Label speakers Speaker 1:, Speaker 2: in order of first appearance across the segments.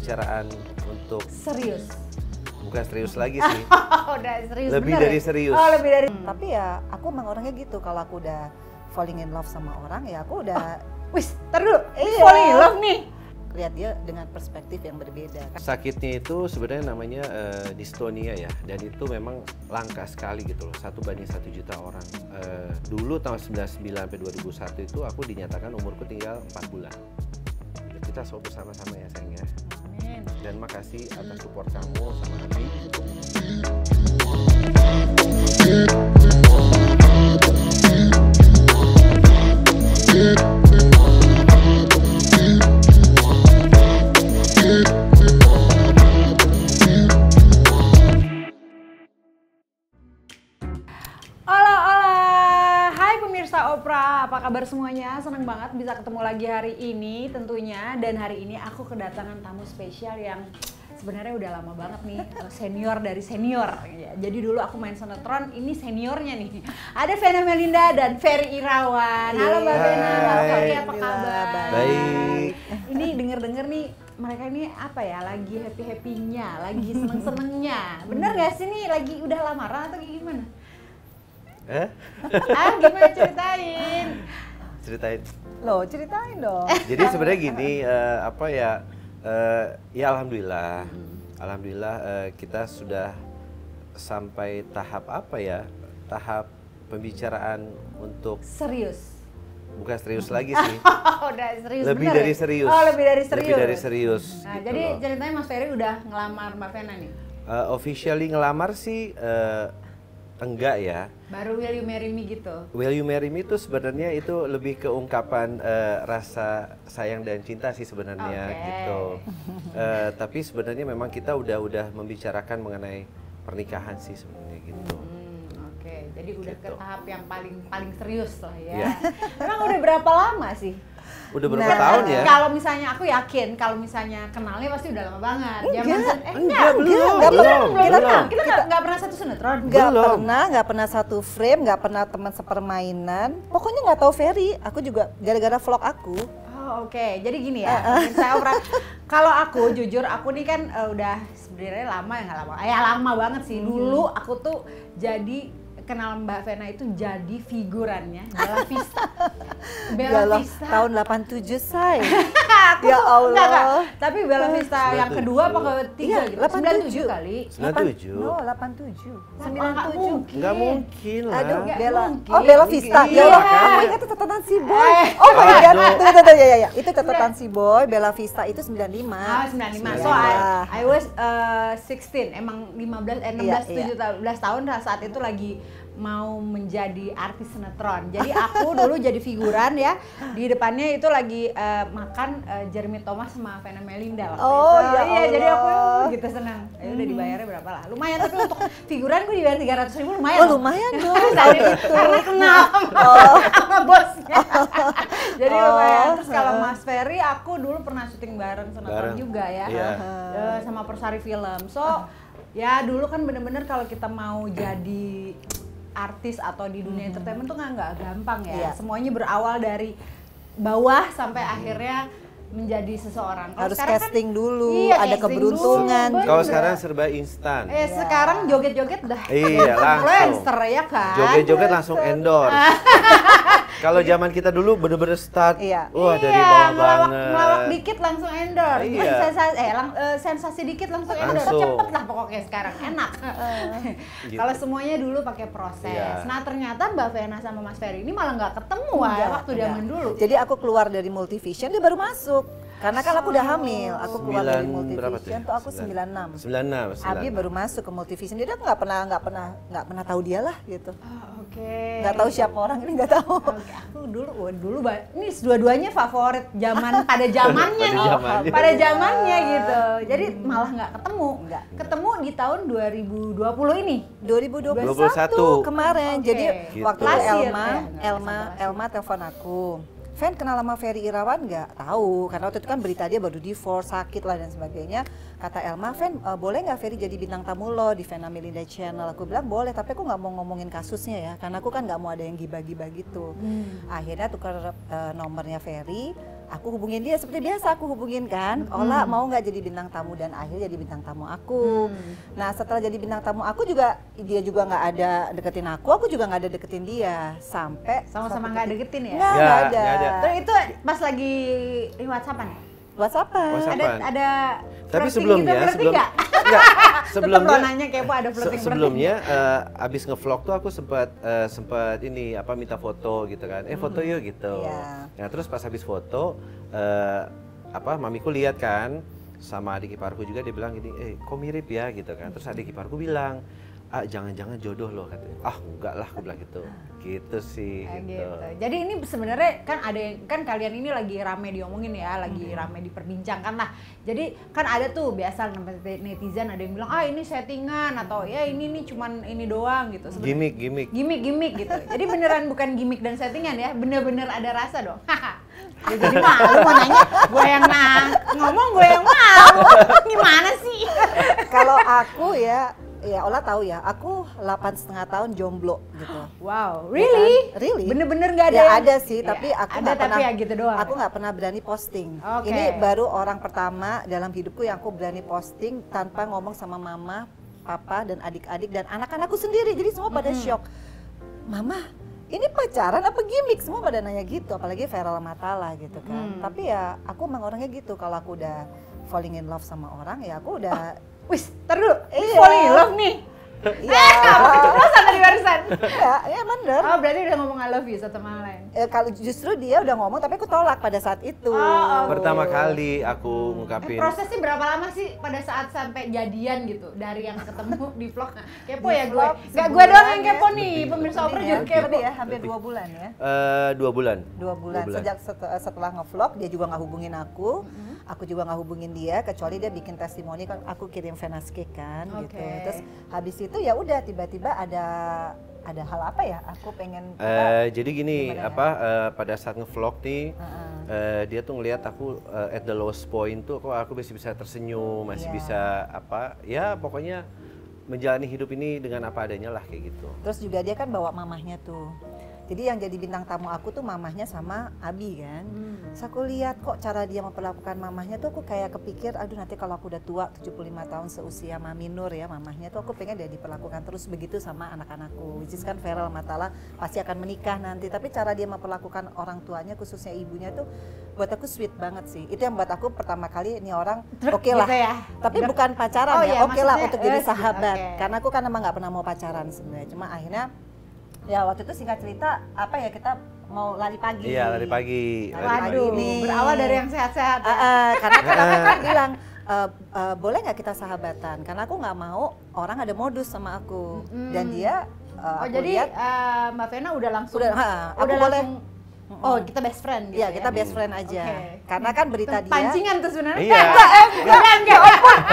Speaker 1: pembicaraan untuk
Speaker 2: serius.
Speaker 1: bukan serius lagi sih.
Speaker 2: Udah serius.
Speaker 1: Lebih
Speaker 2: bener
Speaker 1: dari
Speaker 2: ya?
Speaker 1: serius.
Speaker 2: Oh, lebih dari.
Speaker 3: Tapi ya aku emang orangnya gitu, kalau aku udah falling in love sama orang ya aku udah
Speaker 2: Wis, tar dulu. Ini
Speaker 3: Iya.
Speaker 2: falling in love nih.
Speaker 3: lihat dia dengan perspektif yang berbeda.
Speaker 1: Sakitnya itu sebenarnya namanya dystonia ya, dan itu memang langka sekali gitu loh, 1 banding 1 juta orang. Dulu tahun 99 sampai 2001 itu aku dinyatakan umurku tinggal 4 bulan. Kita selalu bersama-sama ya sayang ya.
Speaker 2: Amin.
Speaker 1: Dan makasih atas support kamu sama Abi.
Speaker 2: Hola, hola. Hai pemirsa Opera, apa kabar semuanya? Senang banget bisa ketemu lagi hari ini tentunya. Dan hari ini aku kedatangan tamu spesial yang sebenarnya udah lama banget nih, senior dari senior. Ya, jadi dulu aku main sinetron, ini seniornya nih. Ada Vena Melinda dan Ferry Irawan. Halo Mbak Vena, Mbak Ferry apa kabar?
Speaker 1: Baik.
Speaker 2: Ini denger-denger nih, mereka ini apa ya, lagi happy-happynya, lagi seneng-senengnya. Bener gak sih nih, lagi udah lamaran atau gimana? Gimana ceritain?
Speaker 1: Ceritain.
Speaker 3: Loh, ceritain dong.
Speaker 1: Jadi sebenarnya gini, ya alhamdulillah, alhamdulillah kita sudah sampai tahap apa ya, tahap pembicaraan untuk
Speaker 2: Serius?
Speaker 1: bukan serius lagi sih,
Speaker 2: Udah serius
Speaker 1: lebih
Speaker 2: bener
Speaker 1: dari
Speaker 2: ya?
Speaker 1: serius.
Speaker 2: Oh, lebih dari serius.
Speaker 1: Lebih dari serius.
Speaker 2: Nah,
Speaker 1: gitu
Speaker 2: jadi
Speaker 1: loh.
Speaker 2: ceritanya Mas Ferry udah ngelamar Mbak Vena nih?
Speaker 1: Officially ngelamar sih enggak ya.
Speaker 2: Baru Will You Marry Me gitu?
Speaker 1: Will You Marry Me itu sebenarnya itu lebih ke ungkapan rasa sayang dan cinta sih sebenarnya
Speaker 2: Oke.
Speaker 1: gitu. Tapi sebenarnya memang kita udah membicarakan mengenai pernikahan sih sebenarnya gitu.
Speaker 2: Oke, jadi udah ke
Speaker 1: Gitu.
Speaker 2: tahap yang paling serius lah ya.
Speaker 1: Iya.
Speaker 2: Emang udah berapa lama sih?
Speaker 1: Udah berapa
Speaker 3: Nah,
Speaker 1: tahun ya?
Speaker 2: Kalau misalnya aku yakin, kalau misalnya kenalnya pasti udah lama banget.
Speaker 1: Enggak, belum.
Speaker 2: Kita nggak pernah satu sinetron.
Speaker 1: Belum.
Speaker 3: Nggak pernah satu frame, nggak pernah teman sepermainan. Pokoknya nggak tahu Ferry. Aku juga gara-gara vlog aku.
Speaker 2: Oh, oke. Jadi gini ya, pemirsa Opera. Kalau aku jujur, aku nih kan udah sebenarnya lama ya, nggak lama. Ya lama banget sih. Dulu aku tuh jadi kenal Mbak Vena itu jadi figurannya Bella Vista. Bella Vista.
Speaker 3: Tahun 87 say.
Speaker 2: Aku
Speaker 3: Ya
Speaker 2: tuh-
Speaker 3: Allah.
Speaker 2: enggak. Tapi Bella Vista yang
Speaker 1: 97.
Speaker 2: kedua apa ketiga
Speaker 3: Iya,
Speaker 2: gitu?
Speaker 3: 87
Speaker 2: kali.
Speaker 1: 97.
Speaker 3: No, 87.
Speaker 2: Nggak
Speaker 3: 97.
Speaker 1: Enggak mungkin lah.
Speaker 3: Aduh,
Speaker 2: Nggak
Speaker 3: Bella.
Speaker 2: mungkin.
Speaker 3: Oh, Bella Vista.
Speaker 1: Iya,
Speaker 3: Ya Allah,
Speaker 1: makanya.
Speaker 3: oh my God, itu catatan si Boy. Oh my God. Tunggu, ya. Itu catatan si Boy. Bella Vista itu 95.
Speaker 2: Ah, 95. So
Speaker 1: 95.
Speaker 2: I was 16. Emang 16
Speaker 3: Iya,
Speaker 2: 17 tahun saat itu lagi mau menjadi artis sinetron. Jadi aku dulu jadi figuran ya. Di depannya itu lagi makan Jeremy Thomas sama Vena Melinda waktu
Speaker 3: Oh,
Speaker 2: itu.
Speaker 3: ya
Speaker 2: Iya, jadi aku
Speaker 3: Allah.
Speaker 2: gitu senang. Ya udah dibayarnya berapa lah? Lumayan, tapi untuk figuran gue dibayar 300.000 lumayan.
Speaker 3: Oh,
Speaker 2: loh.
Speaker 3: lumayan dong.
Speaker 2: Karena-
Speaker 3: Gitu.
Speaker 2: karena kenal sama bosnya. Jadi lumayan. Terus kalau Mas Ferry, aku dulu pernah syuting bareng sinetron
Speaker 1: Bareng.
Speaker 2: juga ya.
Speaker 1: Iya.
Speaker 2: Sama Persari Film. So, ya dulu kan bener-bener kalau kita mau jadi artis atau di dunia entertainment tuh nggak gampang ya.
Speaker 3: Iya.
Speaker 2: Semuanya berawal dari bawah sampai akhirnya menjadi seseorang. Kalau
Speaker 3: Harus
Speaker 2: sekarang
Speaker 3: casting dulu,
Speaker 2: iya,
Speaker 3: ada
Speaker 2: casting
Speaker 3: keberuntungan.
Speaker 2: dulu,
Speaker 1: Kalau
Speaker 2: bener.
Speaker 1: sekarang serba instan.
Speaker 2: Sekarang joget-joget dah.
Speaker 1: Iya, langsung.
Speaker 2: Influencer ya kan.
Speaker 1: Joget-joget langsung endorse. Kalau zaman kita dulu bener-bener start,
Speaker 3: Iya.
Speaker 1: wah dari bawah banget.
Speaker 2: ngelawak dikit langsung endorse.
Speaker 1: Iya.
Speaker 2: Sensasi dikit langsung endorse.
Speaker 1: Langsung.
Speaker 2: Cepet lah pokoknya sekarang, enak.
Speaker 1: Gitu.
Speaker 2: Kalau semuanya dulu pakai proses.
Speaker 1: Iya.
Speaker 2: Nah ternyata Mbak Vena sama Mas Ferry ini malah nggak ketemu ya
Speaker 3: Enggak,
Speaker 2: waktu zaman dulu.
Speaker 3: Jadi aku keluar dari Multivision, dia baru masuk. Karena kan aku udah hamil, aku keluar dari
Speaker 1: Berapa
Speaker 3: Multivision tuh aku 96.
Speaker 1: 96.
Speaker 3: Abi baru masuk ke Multivision, jadi aku nggak pernah tahu dia lah gitu.
Speaker 2: Oke.
Speaker 3: Nggak tahu siapa orang ini, nggak tahu.
Speaker 2: Oke, aku dulu ini dua-duanya favorit zaman pada zamannya
Speaker 1: Pada
Speaker 2: nih,
Speaker 1: zamannya.
Speaker 2: pada zamannya gitu. Jadi malah nggak ketemu.
Speaker 3: Nggak.
Speaker 2: Ketemu di tahun 2020 ini.
Speaker 3: 2021 kemarin.
Speaker 2: Oke.
Speaker 3: Jadi
Speaker 1: Gitu.
Speaker 3: waktu
Speaker 2: Last year,
Speaker 3: Elma,
Speaker 2: ya, nggak
Speaker 3: Elma,
Speaker 2: basa-basi.
Speaker 3: Elma telepon aku. Fan kenal sama Ferry Irawan nggak? Tahu, karena waktu itu kan berita dia baru divorce, sakit lah dan sebagainya. Kata Elma, Fan boleh nggak Ferry jadi bintang tamu lo di Vena Melinda Channel? Aku bilang boleh, tapi aku nggak mau ngomongin kasusnya ya, karena aku kan nggak mau ada yang gibah-gibah gitu. Akhirnya tukar nomornya Ferry, aku hubungin dia seperti biasa aku hubungin kan, Ola mau nggak jadi bintang tamu, dan akhirnya jadi bintang tamu aku. Nah setelah jadi bintang tamu aku juga, dia juga nggak ada deketin aku juga nggak ada deketin dia, sampai
Speaker 2: Sama-sama nggak deketin ya?
Speaker 3: Nggak
Speaker 1: Nggak
Speaker 3: ada.
Speaker 1: ada.
Speaker 2: Terus itu pas lagi di WhatsAppan?
Speaker 3: WhatsAppan.
Speaker 2: Ada
Speaker 1: Tapi
Speaker 2: flirting
Speaker 1: sebelumnya,
Speaker 2: gitu, flirting nggak?
Speaker 1: enggak,
Speaker 2: Tetep
Speaker 1: sebelumnya,
Speaker 2: lo nanya kepo ada flirting.
Speaker 1: sebelumnya abis ngevlog tuh aku sempat ini minta foto gitu kan, foto yuk gitu.
Speaker 3: Iya.
Speaker 1: Nah terus pas habis foto, mamiku lihat kan, sama adik iparku juga, dia bilang gini, kok mirip ya gitu kan. Terus adik iparku bilang, jangan-jangan jodoh loh katanya. Enggak lah, aku bilang gitu sih. Gitu.
Speaker 2: Jadi ini sebenarnya kan ada yang, kan kalian ini lagi rame diomongin ya, lagi rame diperbincangkan lah. Jadi kan ada tuh biasa netizen ada yang bilang ini settingan, atau ya ini nih cuman ini doang gitu. Gimik gitu. Jadi beneran bukan gimik dan settingan ya, bener-bener ada rasa dong. Ya jadi malu mau nanya, gue yang ngomong gue yang malu. Gimana sih?
Speaker 3: Kalau aku ya Ola tahu ya, aku 8,5 tahun jomblo gitu.
Speaker 2: Wow, really?
Speaker 3: Ya kan? Really?
Speaker 2: Bener-bener nggak ada?
Speaker 3: Ya
Speaker 2: yang...
Speaker 3: ada sih, tapi
Speaker 2: ya,
Speaker 3: aku
Speaker 2: ada
Speaker 3: nggak pernah.
Speaker 2: Ya gitu doang.
Speaker 3: Aku nggak pernah berani posting.
Speaker 2: Okay.
Speaker 3: Ini baru orang pertama dalam hidupku yang aku berani posting tanpa ngomong sama mama, papa, dan adik-adik dan anak-anakku sendiri. Jadi semua pada shock. Mama, ini pacaran apa gimmick? Semua pada nanya gitu, apalagi Feral Matala gitu kan. Tapi ya aku emang orangnya gitu, kalau aku udah falling in love sama orang ya aku udah
Speaker 2: wis, tar dulu,
Speaker 3: Iya.
Speaker 2: falling in love nih.
Speaker 3: Iya.
Speaker 2: Keceplosan tadi barusan.
Speaker 3: Ya bener.
Speaker 2: Oh berarti udah ngomong I love you satu sama lain.
Speaker 3: Kalau justru dia udah ngomong tapi aku tolak pada saat itu.
Speaker 1: Pertama kali aku ngungkapin.
Speaker 2: Prosesnya berapa lama sih pada saat sampai jadian gitu? Dari yang ketemu di vlog. Kepo ya gue.
Speaker 3: vlog
Speaker 2: Gak gue doang yang
Speaker 3: sebulan
Speaker 2: kepo
Speaker 3: ya.
Speaker 2: nih, pemirsa Opera
Speaker 3: Lebih
Speaker 2: juga kepo.
Speaker 3: lebih ya, hampir 2 bulan ya.
Speaker 1: 2 bulan.
Speaker 3: 2 bulan. Sejak setelah ngevlog dia juga nggak hubungin aku juga nggak hubungin dia, kecuali dia bikin testimoni kan aku kirim Venaske kan gitu. Terus habis itu ya udah tiba-tiba ada hal apa ya? Aku pengen
Speaker 1: jadi gini, pada saat ngevlog nih, dia tuh ngelihat aku at the lowest point tuh, kok aku masih bisa tersenyum, masih bisa ya pokoknya menjalani hidup ini dengan apa adanya lah kayak gitu.
Speaker 3: Terus juga dia kan bawa mamahnya tuh. Jadi yang jadi bintang tamu aku tuh mamahnya sama Abi kan. Terus aku lihat kok cara dia memperlakukan mamahnya tuh aku kayak kepikir, aduh nanti kalau aku udah tua 75 tahun seusia Mami Nur ya mamahnya tuh, aku pengen dia diperlakukan terus begitu sama anak-anakku. Which is kan Feral Matala pasti akan menikah nanti, tapi cara dia memperlakukan orang tuanya khususnya ibunya tuh buat aku sweet banget sih. Itu yang buat aku pertama kali ini orang oke lah.
Speaker 2: Gitu ya?
Speaker 3: Tapi bukan pacaran ya, oke lah untuk jadi sahabat.
Speaker 2: Okay.
Speaker 3: Karena aku kan emang nggak pernah mau pacaran sebenarnya. Cuma akhirnya ya waktu itu singkat cerita kita mau lari pagi.
Speaker 1: Iya, lari pagi.
Speaker 2: Waduh, berawal dari yang sehat-sehat.
Speaker 3: Karena kan aku kan bilang boleh nggak kita sahabatan? Karena aku nggak mau orang ada modus sama aku. Dan dia aku
Speaker 2: jadi
Speaker 3: lihat,
Speaker 2: Mbak Vena udah langsung
Speaker 3: aku
Speaker 2: udah
Speaker 3: boleh.
Speaker 2: langsung kita best friend gitu.
Speaker 3: Iya, kita best friend aja.
Speaker 2: Okay.
Speaker 3: Karena kan berita dia
Speaker 2: pancingan tuh sebenarnya.
Speaker 1: Iya.
Speaker 2: Enggak.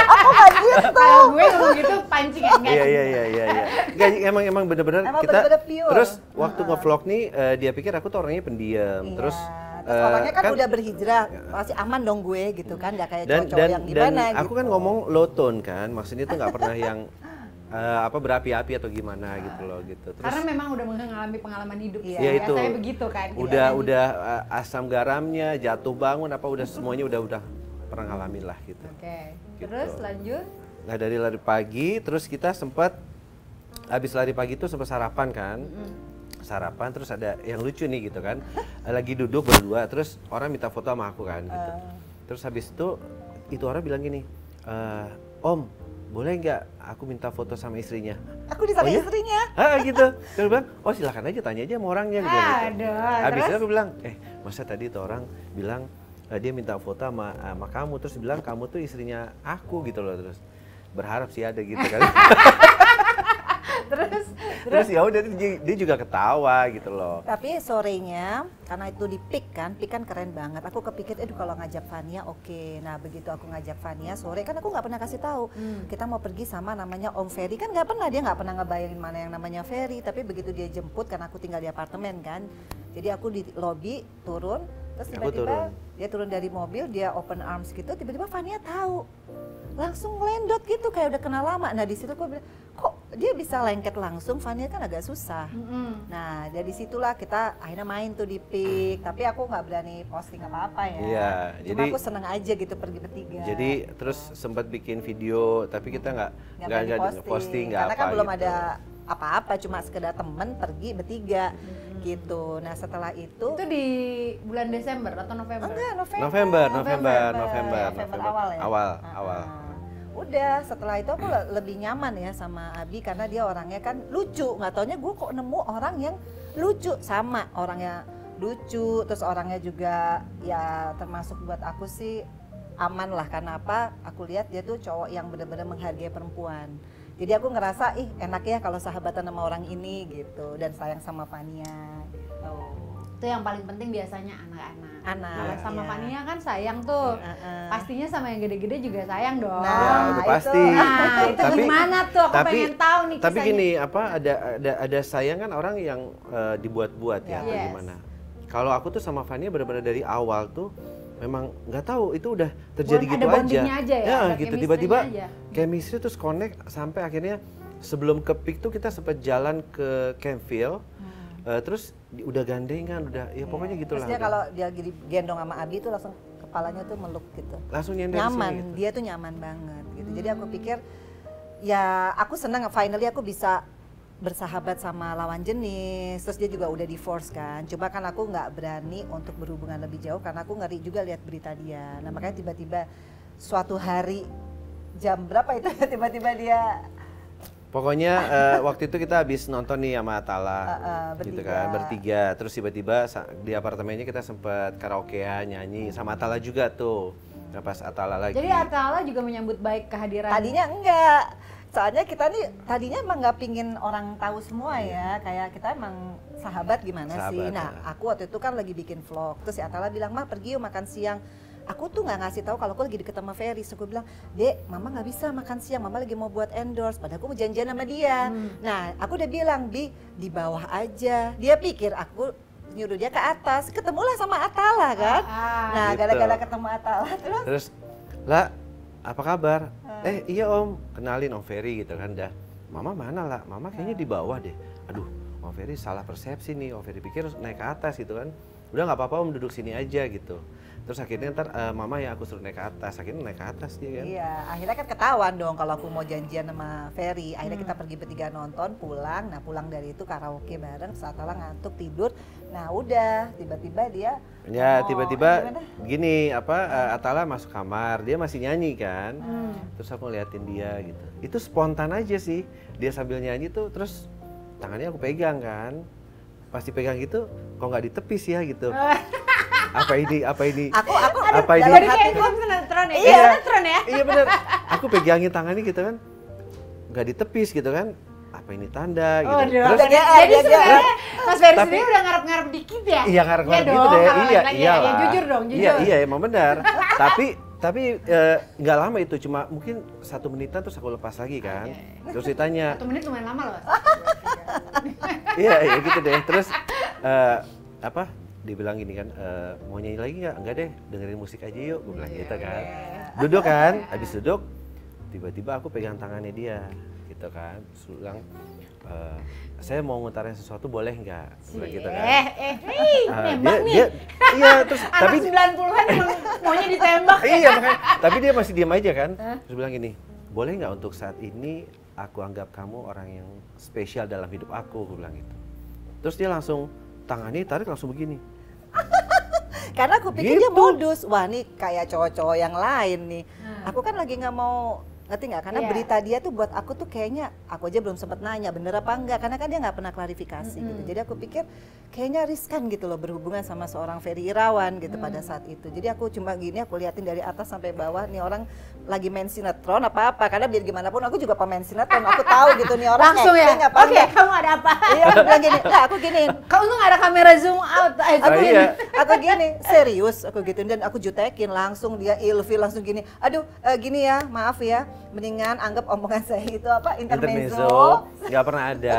Speaker 3: aku nggak gitu.
Speaker 2: Kalau gue ngomong gitu pancingan enggak.
Speaker 1: Iya. Nggak, emang bener-bener
Speaker 3: Emang
Speaker 1: kita
Speaker 3: bener-bener pure.
Speaker 1: terus waktu ngevlog nih dia pikir aku tuh orangnya pendiam.
Speaker 3: Iya.
Speaker 1: Terus
Speaker 3: orangnya kan udah berhijrah, pasti aman dong gue gitu kan, nggak kayak cowok-cowok yang
Speaker 1: dan
Speaker 3: gimana
Speaker 1: aku
Speaker 3: gitu.
Speaker 1: kan ngomong low tone kan, maksudnya tuh nggak pernah yang berapi-api atau gimana gitu loh gitu. Terus
Speaker 2: Karena memang udah mengalami pengalaman hidup
Speaker 3: Iya.
Speaker 2: ya.
Speaker 1: itu.
Speaker 2: Biasanya begitu kan.
Speaker 1: Udah asam garamnya, jatuh bangun udah semuanya udah pernah ngalamin lah gitu.
Speaker 2: Oke.
Speaker 1: Gitu.
Speaker 2: Terus lanjut.
Speaker 1: Nah dari lari pagi, terus kita sempat habis lari pagi itu sempat sarapan kan. Sarapan terus ada yang lucu nih gitu kan. Lagi duduk berdua, terus orang minta foto sama aku kan gitu. Terus habis itu orang bilang gini, Om, boleh nggak aku minta foto sama istrinya?
Speaker 3: Aku di sama istrinya.
Speaker 1: Gitu. Terus bilang, oh silakan aja, tanya aja sama orangnya gitu.
Speaker 2: Aduh,
Speaker 1: Habis itu
Speaker 2: terus?
Speaker 1: aku bilang, masa tadi tuh orang bilang dia minta foto sama kamu, terus bilang kamu tuh istrinya aku gitu loh, terus berharap sih ada gitu kan. Terus ya udah dia juga ketawa gitu loh.
Speaker 3: Tapi sorenya karena itu di pick kan keren banget. Aku kepikir, kalau ngajak Fania oke. Nah begitu aku ngajak Fania sore kan aku nggak pernah kasih tahu kita mau pergi sama namanya Om Ferry, kan nggak pernah, dia nggak pernah ngebayangin mana yang namanya Ferry. Tapi begitu dia jemput, karena aku tinggal di apartemen kan, jadi aku di lobi turun, terus tiba-tiba dia turun dari mobil, dia open arms gitu, tiba-tiba Fania tahu, langsung ngelendot gitu kayak udah kenal lama. Nah di situ aku bilang, kok dia bisa lengket langsung, Fania kan agak susah. Nah dari situlah kita akhirnya main tuh di PIK, tapi aku nggak berani posting apa-apa ya.
Speaker 1: Iya,
Speaker 3: Cuma
Speaker 1: jadi-
Speaker 3: aku seneng aja gitu pergi bertiga.
Speaker 1: Jadi terus sempat bikin video, tapi kita nggak
Speaker 3: berani
Speaker 1: posting, nggak
Speaker 3: karena
Speaker 1: apa
Speaker 3: kan belum
Speaker 1: gitu.
Speaker 3: ada apa-apa, cuma sekedar temen pergi bertiga gitu. Nah setelah itu
Speaker 2: Itu di bulan Desember atau November?
Speaker 3: enggak
Speaker 1: November
Speaker 3: awal ya.
Speaker 1: awal.
Speaker 3: Udah setelah itu aku lebih nyaman ya sama Abi karena dia orangnya kan lucu, nggak taunya gue kok nemu orang yang lucu, sama orangnya lucu, terus orangnya juga ya termasuk buat aku sih aman lah. Karena apa, aku lihat dia tuh cowok yang benar-benar menghargai perempuan. Jadi aku ngerasa ih enak ya kalau sahabatan sama orang ini gitu, dan sayang sama Fania gitu.
Speaker 2: Itu yang paling penting biasanya anak-anak. Kalau sama
Speaker 3: iya.
Speaker 2: Fania kan sayang tuh. Pastinya sama yang gede-gede juga sayang dong.
Speaker 1: Ya, udah
Speaker 3: itu.
Speaker 1: pasti.
Speaker 2: Nah, itu gimana tuh? Aku pengen tahu nih
Speaker 1: Tapi
Speaker 2: kisahnya.
Speaker 1: gini, apa ada sayang kan orang yang dibuat-buat ya, atau
Speaker 2: Yes.
Speaker 1: gimana? Kalau aku tuh sama Fania benar-benar dari awal tuh memang nggak tahu itu udah terjadi
Speaker 2: Ada
Speaker 1: gitu aja.
Speaker 2: bondingnya aja ya, ada
Speaker 1: gitu
Speaker 2: chemistry-nya
Speaker 1: tiba-tiba
Speaker 2: aja.
Speaker 1: chemistry terus connect sampai akhirnya sebelum ke PIK tuh kita sempat jalan ke Campville. Terus udah gandengan, udah ya pokoknya gitulah.
Speaker 3: Terus dia
Speaker 1: udah.
Speaker 3: kalau dia gendong sama Abi tuh langsung kepalanya tuh meluk gitu.
Speaker 1: Langsung nyender
Speaker 3: Nyaman,
Speaker 1: sini gitu.
Speaker 3: dia tuh nyaman banget gitu. Jadi aku pikir ya aku senang finally aku bisa bersahabat sama lawan jenis. Terus dia juga udah divorce kan. Coba kan aku nggak berani untuk berhubungan lebih jauh karena aku ngeri juga lihat berita dia. Nah makanya tiba-tiba suatu hari jam berapa itu tiba-tiba dia
Speaker 1: Pokoknya waktu itu kita habis nonton nih sama Atala, gitu
Speaker 3: bertiga.
Speaker 1: kan, bertiga. Terus tiba-tiba di apartemennya kita sempet karaokean, nyanyi sama Atala juga tuh. Nah, pas Atala lagi.
Speaker 2: Jadi Atala juga menyambut baik kehadiran.
Speaker 3: Tadinya enggak, soalnya kita nih tadinya emang nggak pingin orang tahu semua ya, kayak kita emang sahabat gimana sih.
Speaker 1: Sahabat,
Speaker 3: Nah
Speaker 1: ya.
Speaker 3: aku waktu itu kan lagi bikin vlog, terus si Atala bilang mah pergi yuk makan siang. Aku tuh nggak ngasih tahu kalau aku lagi deket sama Ferry, so aku bilang dek mama nggak bisa makan siang, mama lagi mau buat endorse, padahal aku mau janjian sama dia. Nah aku udah bilang di bawah aja, dia pikir aku nyuruh dia ke atas, ketemulah sama Atala kan. Nah
Speaker 1: Gitu.
Speaker 3: gara-gara ketemu Atala
Speaker 1: Terus, lah apa kabar? Iya om, kenalin Om Ferry gitu kan dah. Mama mana lah? Mama kayaknya di bawah deh. Aduh, Om Ferry salah persepsi nih. Om Ferry pikir naik ke atas gitu kan. Udah nggak apa-apa om, duduk sini aja gitu. Terus akhirnya ntar mama yang aku suruh naik ke atas. Akhirnya naik ke atas dia kan.
Speaker 3: Iya, akhirnya kan ketahuan dong kalau aku mau janjian sama Ferry. Akhirnya kita pergi bertiga nonton, pulang. Nah pulang dari itu karaoke bareng, saat Atala ngantuk tidur. Nah udah, tiba-tiba dia
Speaker 1: Ya
Speaker 3: ngomong,
Speaker 1: tiba-tiba
Speaker 3: gimana?
Speaker 1: gini Atala masuk kamar, dia masih nyanyi kan. Terus aku ngeliatin dia gitu. Itu spontan aja sih. Dia sambil nyanyi tuh terus tangannya aku pegang kan. Pas dipegang gitu kok nggak ditepis ya gitu. Apa ini?
Speaker 3: Aku
Speaker 1: Apa ini?
Speaker 2: Jadi kayak film sinetron ya?
Speaker 3: Iya.
Speaker 2: Sinetron ya?
Speaker 1: Iya bener, aku pegangin tangannya gitu kan, nggak ditepis gitu kan, apa ini tanda gitu.
Speaker 2: Oh,
Speaker 1: Terus
Speaker 2: jadi
Speaker 3: dia-
Speaker 2: sebenarnya Mas Ferry
Speaker 1: Tapi-
Speaker 2: sendiri udah ngarep-ngarep dikit ya?
Speaker 1: iya ngarep-ngarep
Speaker 2: Iya
Speaker 1: gitu
Speaker 2: dong,
Speaker 1: deh,
Speaker 2: kalau
Speaker 1: iya
Speaker 2: lagi-
Speaker 1: iya
Speaker 2: ya, jujur dong, jujur.
Speaker 1: Iya emang benar. tapi nggak lama itu, cuma mungkin 1 menitan terus aku lepas lagi kan. Terus ditanya,
Speaker 2: 1 menit lumayan lama loh Mas.
Speaker 1: iya gitu deh. Terus apa? Dibilang gini kan, mau nyanyi lagi nggak? Enggak deh, dengerin musik aja yuk, gue bilang gitu kan. Duduk kan, habis duduk, tiba-tiba aku pegang tangannya dia, gitu kan. Terus dia bilang, saya mau ngutarin sesuatu boleh nggak? Gue bilang gitu kan.
Speaker 2: Nembak nih.
Speaker 1: Iya, terus
Speaker 2: Anak
Speaker 1: tapi
Speaker 2: 90-an emang maunya ditembak.
Speaker 1: iya makanya, tapi dia masih diam aja kan. Terus bilang gini, boleh nggak untuk saat ini aku anggap kamu orang yang spesial dalam hidup aku, gue bilang gitu. Terus dia langsung tangannya tarik langsung begini.
Speaker 3: karena aku pikir dia
Speaker 1: Gitu.
Speaker 3: modus. Wah nih kayak cowok-cowok yang lain nih. Aku kan lagi nggak mau, ngerti nggak? Karena
Speaker 2: Iya.
Speaker 3: berita dia tuh buat aku tuh kayaknya aku aja belum sempat nanya bener apa enggak, karena kan dia nggak pernah klarifikasi gitu. Jadi aku pikir kayaknya riskan gitu loh berhubungan sama seorang Ferry Irawan gitu pada saat itu. Jadi aku cuma gini, aku liatin dari atas sampai bawah nih orang lagi main sinetron apa karena biar gimana pun aku juga pemain sinetron, aku tahu gitu nih orang
Speaker 2: Langsung ya?
Speaker 3: acting apa
Speaker 2: Oke,
Speaker 3: enggak.
Speaker 2: kamu ada apa?
Speaker 3: Iya aku bilang gini, enggak aku giniin.
Speaker 2: Kamu tuh nggak ada kamera zoom out.
Speaker 1: Ah, iya.
Speaker 3: Aku gini, serius aku gituin dan aku jutekin langsung dia ilfil langsung gini. Aduh, gini ya, maaf ya. mendingan anggap omongan saya itu apa,
Speaker 1: Intermezzo, nggak pernah ada.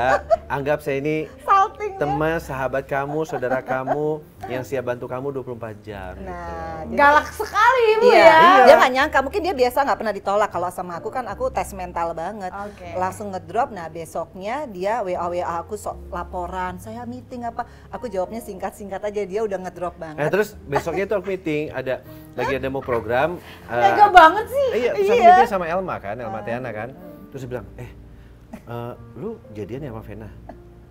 Speaker 1: Anggap saya ini
Speaker 3: salting ya.
Speaker 1: teman, sahabat kamu, saudara kamu yang siap bantu kamu 24 jam.
Speaker 3: Nah,
Speaker 1: gitu.
Speaker 2: Galak sekali Ibu
Speaker 3: iya,
Speaker 2: ya.
Speaker 3: dia nggak nyangka, mungkin dia biasa nggak pernah ditolak. Kalau sama aku kan aku tes mental banget,
Speaker 2: Oke.
Speaker 3: langsung ngedrop. Nah besoknya dia WA aku laporan, saya meeting apa, aku jawabnya singkat-singkat aja, dia udah ngedrop
Speaker 1: Nah
Speaker 3: banget.
Speaker 1: terus besoknya itu aku meeting, lagi ada mau program.
Speaker 2: Tega banget sih.
Speaker 1: Iya, terus aku meeting sama Elma kan, Elma Tiana kan. Terus dia bilang, lu jadian ya sama Vena?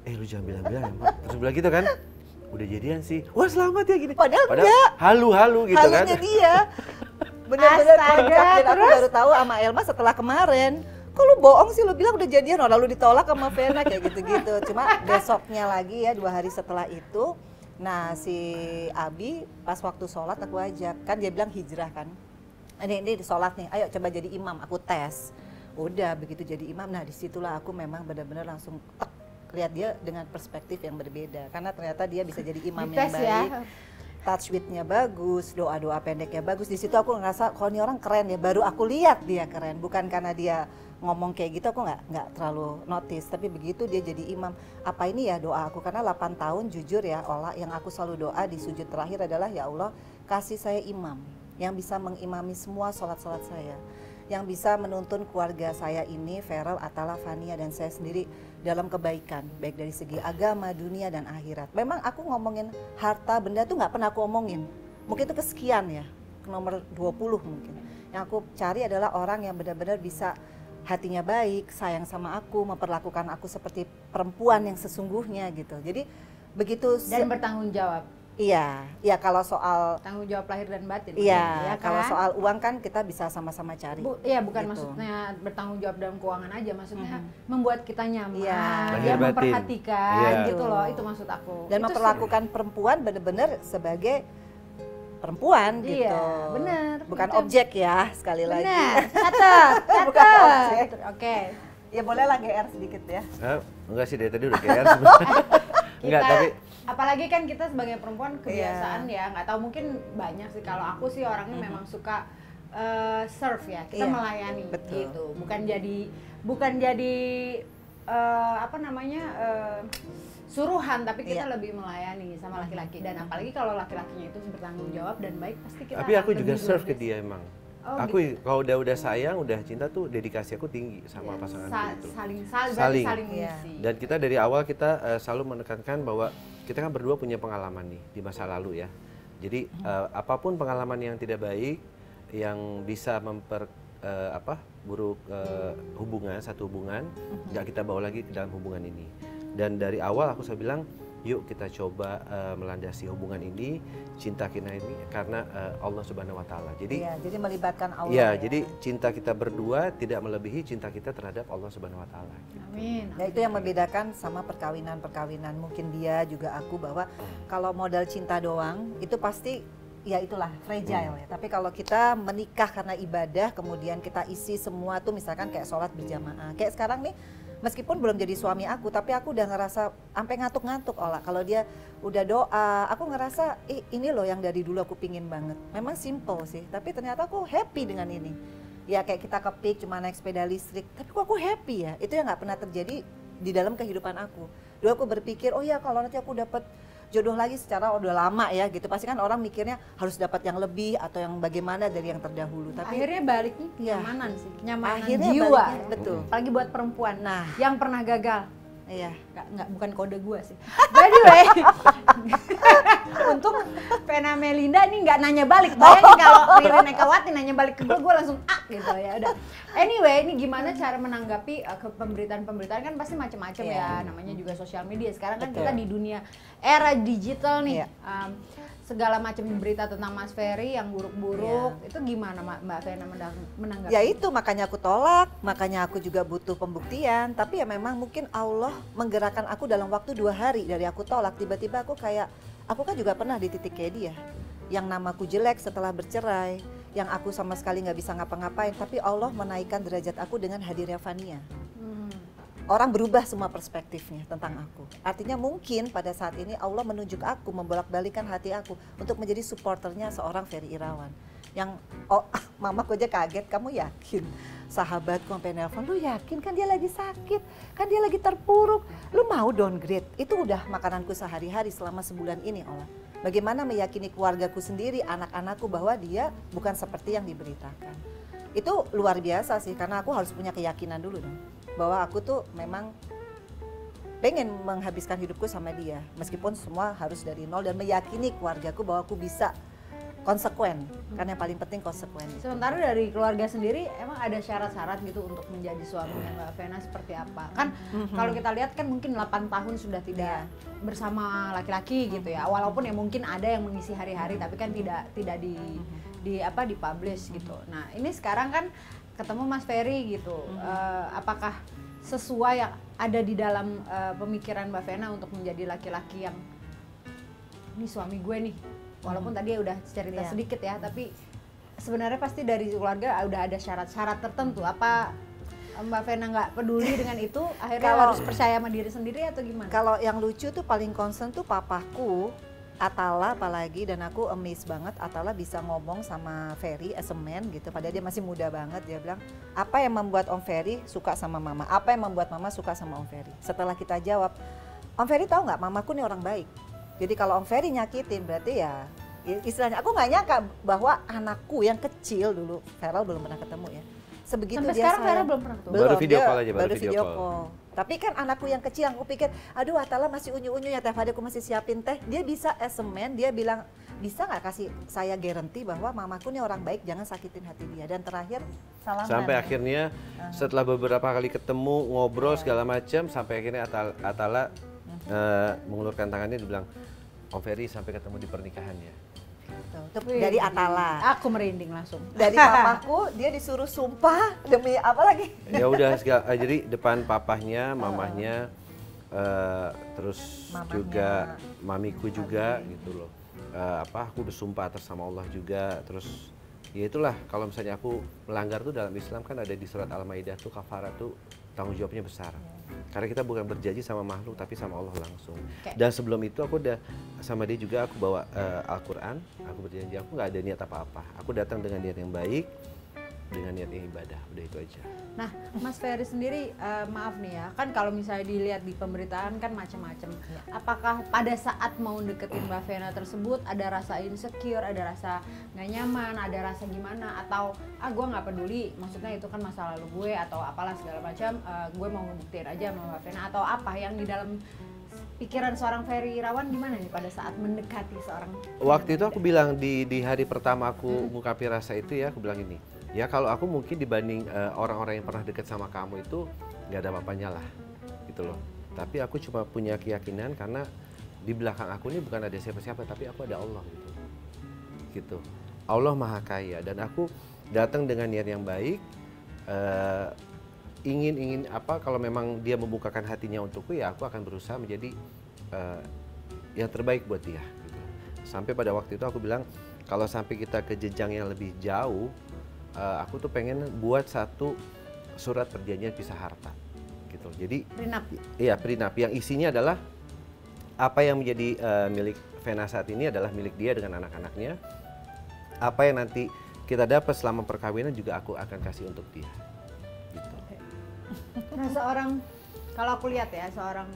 Speaker 1: Lu jangan bilang-bilang ya, Mak. Terus bilang gitu kan, udah jadian sih. Wah selamat ya gini.
Speaker 3: Padahal enggak.
Speaker 1: Halu-halu gitu kan.
Speaker 3: Halunya dia bener-bener
Speaker 2: Astaga,
Speaker 3: kocak. Dan aku
Speaker 2: terus?
Speaker 3: baru tahu sama Elma setelah kemarin. Kok lu bohong sih, lu bilang udah jadian, lalu ditolak sama Vena kayak gitu-gitu. Cuma besoknya lagi ya, 2 hari setelah itu, nah si Abi pas waktu sholat aku ajak, kan dia bilang hijrah kan. Ini sholat nih, ayo coba jadi imam, aku tes. Udah begitu jadi imam, nah disitulah aku memang benar-benar langsung lihat dia dengan perspektif yang berbeda. Karena ternyata dia bisa jadi imam yang
Speaker 2: Dites
Speaker 3: baik.
Speaker 2: ya.
Speaker 3: Touch with-nya bagus, doa-doa pendeknya bagus. Di situ aku ngerasa kalau ini orang keren ya, baru aku lihat dia keren. Bukan karena dia ngomong kayak gitu aku nggak terlalu notice, tapi begitu dia jadi imam, apa ini ya doa aku, karena 8 tahun jujur ya Ola, yang aku selalu doa di sujud terakhir adalah ya Allah kasih saya imam yang bisa mengimami semua sholat-sholat saya, yang bisa menuntun keluarga saya ini, Feral, Atala, Fania, dan saya sendiri dalam kebaikan, baik dari segi agama, dunia, dan akhirat. Memang aku ngomongin harta benda tuh nggak pernah aku omongin, mungkin itu kesekian ya, ke nomor 20 mungkin. Yang aku cari adalah orang yang benar-benar bisa hatinya baik, sayang sama aku, memperlakukan aku seperti perempuan yang sesungguhnya gitu. Jadi begitu
Speaker 2: Dan bertanggung jawab.
Speaker 3: iya, iya kalau soal
Speaker 2: Tanggung jawab lahir dan batin.
Speaker 3: iya,
Speaker 2: ya
Speaker 3: kalau
Speaker 2: kan?
Speaker 3: soal uang kan kita bisa sama-sama cari.
Speaker 2: Iya bukan
Speaker 3: Gitu.
Speaker 2: maksudnya bertanggung jawab dalam keuangan aja, maksudnya membuat kita nyaman,
Speaker 3: Iya.
Speaker 2: dia
Speaker 1: Lahir batin.
Speaker 2: memperhatikan
Speaker 1: Iya.
Speaker 2: gitu loh, itu maksud aku.
Speaker 3: Dan
Speaker 2: Itu
Speaker 3: memperlakukan perempuan benar-benar sebagai perempuan gitu.
Speaker 2: Iya, benar.
Speaker 3: Bukan
Speaker 2: Itu-
Speaker 3: objek ya, sekali
Speaker 2: benar.
Speaker 3: lagi.
Speaker 2: Catat,
Speaker 3: Bukan
Speaker 2: catat.
Speaker 3: objek.
Speaker 2: Oke.
Speaker 3: Ya boleh lah GR sedikit ya.
Speaker 1: Enggak sih, dari tadi udah GR sebenarnya. Enggak,
Speaker 2: Kita,
Speaker 1: tapi
Speaker 2: apalagi kan kita sebagai perempuan kebiasaan ya, nggak tahu mungkin banyak sih, kalau aku sih orangnya memang suka serve ya, kita
Speaker 3: Iya,
Speaker 2: melayani
Speaker 3: betul.
Speaker 2: gitu, bukan jadi apa namanya suruhan, tapi kita
Speaker 3: Iya.
Speaker 2: lebih melayani sama laki-laki, dan apalagi kalau laki-lakinya itu bertanggung jawab dan baik, pasti kita
Speaker 1: tapi
Speaker 2: akan
Speaker 1: aku juga
Speaker 2: lebih
Speaker 1: serve
Speaker 2: luar
Speaker 1: ke
Speaker 2: biasa.
Speaker 1: dia emang.
Speaker 2: Oh,
Speaker 1: Aku kalau udah sayang, udah cinta tuh dedikasi aku tinggi sama pasangan itu.
Speaker 2: saling
Speaker 1: Saling.
Speaker 2: saling
Speaker 3: Iya.
Speaker 2: mengisi.
Speaker 1: Dan kita dari awal kita selalu menekankan bahwa kita kan berdua punya pengalaman nih di masa lalu ya. Jadi apapun pengalaman yang tidak baik, yang bisa buruk satu hubungan, nggak kita bawa lagi ke dalam hubungan ini. Dan dari awal aku selalu bilang, yuk kita coba melandasi hubungan ini, cinta kita ini karena Allah Subhanahu Wa Taala. Jadi
Speaker 3: Iya, jadi melibatkan Allah.
Speaker 1: iya,
Speaker 3: ya.
Speaker 1: jadi cinta kita berdua tidak melebihi cinta kita terhadap Allah Subhanahu Wa Taala.
Speaker 2: Amin.
Speaker 3: Ya itu yang membedakan sama perkawinan-perkawinan mungkin dia juga aku, bahwa kalau modal cinta doang itu pasti ya itulah fragile ya. Tapi kalau kita menikah karena ibadah, kemudian kita isi semua tuh misalkan kayak sholat berjamaah. Kayak sekarang nih, meskipun belum jadi suami aku, tapi aku udah ngerasa sampai ngantuk-ngantuk Ola. Kalau dia udah doa, aku ngerasa ini loh yang dari dulu aku pingin banget. Memang simple sih, tapi ternyata aku happy dengan ini. Ya kayak kita ke Peak cuma naik sepeda listrik, tapi kok aku happy ya. Itu yang nggak pernah terjadi di dalam kehidupan aku. Dulu aku berpikir, oh ya kalau nanti aku dapat jodoh lagi secara udah lama ya gitu, pasti kan orang mikirnya harus dapat yang lebih atau yang bagaimana dari yang terdahulu. Tapi
Speaker 2: Akhirnya baliknya
Speaker 3: Iya.
Speaker 2: kenyamanan sih, kenyamanan
Speaker 3: Akhirnya
Speaker 2: jiwa.
Speaker 3: baliknya, betul.
Speaker 2: Apalagi buat perempuan.
Speaker 3: Nah.
Speaker 2: Yang pernah gagal.
Speaker 3: iya,
Speaker 2: Bukan kode gua sih. By the way, untung Vena Melinda ini nggak nanya balik. Bayangin kalau Ririn Ekawati nanya balik ke gua langsung gitu ya udah. Anyway, ini gimana cara menanggapi ke pemberitaan-pemberitaan, kan pasti macam-macam
Speaker 3: Iya.
Speaker 2: ya. Namanya juga sosial media. Sekarang kan
Speaker 3: Betul.
Speaker 2: kita di dunia era digital nih.
Speaker 3: Iya.
Speaker 2: Segala macam berita tentang Mas Ferry yang buruk-buruk, itu gimana Mbak Vena menanggapi?
Speaker 3: ya itu makanya aku tolak, makanya aku juga butuh pembuktian. Tapi ya memang mungkin Allah menggerakkan aku dalam waktu 2 hari dari aku tolak. Tiba-tiba aku kayak, aku kan juga pernah di titik kayak dia, yang namaku jelek setelah bercerai, yang aku sama sekali nggak bisa ngapa-ngapain, tapi Allah menaikkan derajat aku dengan hadirnya Fania. Orang berubah semua perspektifnya tentang aku. Artinya mungkin pada saat ini Allah menunjuk aku, membolak-balikan hati aku untuk menjadi supporternya seorang Ferry Irawan. Yang mamaku aja kaget, kamu yakin? Sahabatku sampai nelpon, lu yakin kan dia lagi sakit, kan dia lagi terpuruk, lu mau downgrade? Itu udah makananku sehari-hari selama sebulan ini, Ola. Bagaimana meyakini keluargaku sendiri, anak-anakku bahwa dia bukan seperti yang diberitakan. Itu luar biasa sih, karena aku harus punya keyakinan dulu dong, bahwa aku tuh memang pengen menghabiskan hidupku sama dia, meskipun semua harus dari nol, dan meyakini keluargaku bahwa aku bisa konsekuen, karena yang paling penting konsekuen.
Speaker 2: Sementara dari keluarga sendiri emang ada syarat-syarat gitu untuk menjadi suaminya Mbak Vena seperti apa? Kan kalau kita lihat kan mungkin 8 tahun sudah tidak bersama laki-laki gitu ya. Walaupun ya mungkin ada yang mengisi hari-hari tapi kan tidak di publish gitu. Nah, ini sekarang kan ketemu Mas Ferry gitu. Apakah sesuai yang ada di dalam pemikiran Mbak Vena untuk menjadi laki-laki yang ini suami gue nih? Walaupun tadi udah cerita sedikit ya, tapi sebenarnya pasti dari keluarga udah ada syarat-syarat tertentu. Apa Mbak Vena nggak peduli dengan itu, akhirnya harus percaya sama diri sendiri atau gimana?
Speaker 3: Kalau yang lucu tuh paling concern tuh papaku, Atala apalagi, dan aku amazed banget Atala bisa ngomong sama Ferry as a man gitu, padahal dia masih muda banget. Dia bilang, apa yang membuat Om Ferry suka sama Mama? Apa yang membuat Mama suka sama Om Ferry? Setelah kita jawab, Om Ferry tahu nggak, mamaku nih orang baik. Jadi kalau Om Ferry nyakitin berarti ya istilahnya, aku nggak nyangka bahwa anakku yang kecil dulu, Feral belum pernah ketemu ya. Sebegitu
Speaker 2: sampai
Speaker 3: dia
Speaker 2: sekarang
Speaker 3: sayang.
Speaker 2: Feral belum pernah ketemu.
Speaker 1: Baru video
Speaker 3: Dia
Speaker 1: call aja,
Speaker 3: baru video call. Tapi kan anakku yang kecil, aku pikir, aduh Atala masih unyu-unyu ya, tiap hari aku masih siapin teh. Dia bisa as a man, dia bilang, bisa nggak kasih saya garanti bahwa mamaku nih orang baik, jangan sakitin hati dia. Dan terakhir salaman.
Speaker 1: Sampai akhirnya setelah beberapa kali ketemu, ngobrol segala macam, sampai akhirnya Atala mengulurkan tangannya, dibilang, Om Ferry sampai ketemu di pernikahannya.
Speaker 3: Dari Atala.
Speaker 2: Aku merinding langsung.
Speaker 3: Dari papaku dia disuruh sumpah demi apa lagi?
Speaker 1: Ya udah jadi depan papahnya, mamahnya, terus
Speaker 3: Mamahnya,
Speaker 1: juga mamiku juga gitu loh. Aku bersumpah atas sama Allah juga. Terus ya itulah, kalau misalnya aku melanggar tuh dalam Islam kan ada di surat Al-Maidah tuh, kafarat tuh tanggung jawabnya besar. Karena kita bukan berjanji sama makhluk tapi sama Allah langsung. Dan sebelum itu aku udah sama dia juga, aku bawa Al-Quran, aku berjanji aku nggak ada niat apa-apa. Aku datang dengan niat yang baik, dengan niat yang ibadah, udah itu aja.
Speaker 2: Nah, Mas Ferry sendiri, maaf nih ya, kan kalau misalnya dilihat di pemberitaan kan macam-macam. Apakah pada saat mau deketin Mbak Vena tersebut ada rasa insecure, ada rasa nggak nyaman, ada rasa gimana, atau gue nggak peduli, maksudnya itu kan masa lalu gue atau apalah segala macam, gue mau ngebuktiin aja sama Mbak Vena, atau apa yang di dalam pikiran seorang Ferry Irawan gimana nih pada saat mendekati seorang?
Speaker 1: Waktu itu aku bilang di hari pertama aku ngungkapi rasa itu ya, aku bilang ini. Ya kalau aku mungkin dibanding orang-orang yang pernah deket sama kamu itu nggak ada apa-apanya lah gitu loh. Tapi aku cuma punya keyakinan karena di belakang aku ini bukan ada siapa-siapa, tapi aku ada Allah gitu. Allah Maha Kaya, dan aku datang dengan niat yang baik, ingin kalau memang dia membukakan hatinya untukku, ya aku akan berusaha menjadi yang terbaik buat dia gitu. Sampai pada waktu itu aku bilang, kalau sampai kita ke jenjang yang lebih jauh, aku tuh pengen buat satu surat perjanjian pisah harta gitu. Jadi
Speaker 2: Prenup.
Speaker 1: Iya, prenup yang isinya adalah apa yang menjadi milik Vena saat ini adalah milik dia dengan anak-anaknya. Apa yang nanti kita dapat selama perkawinan juga aku akan kasih untuk dia. Gitu.
Speaker 2: Nah, kalau aku lihat ya, seorang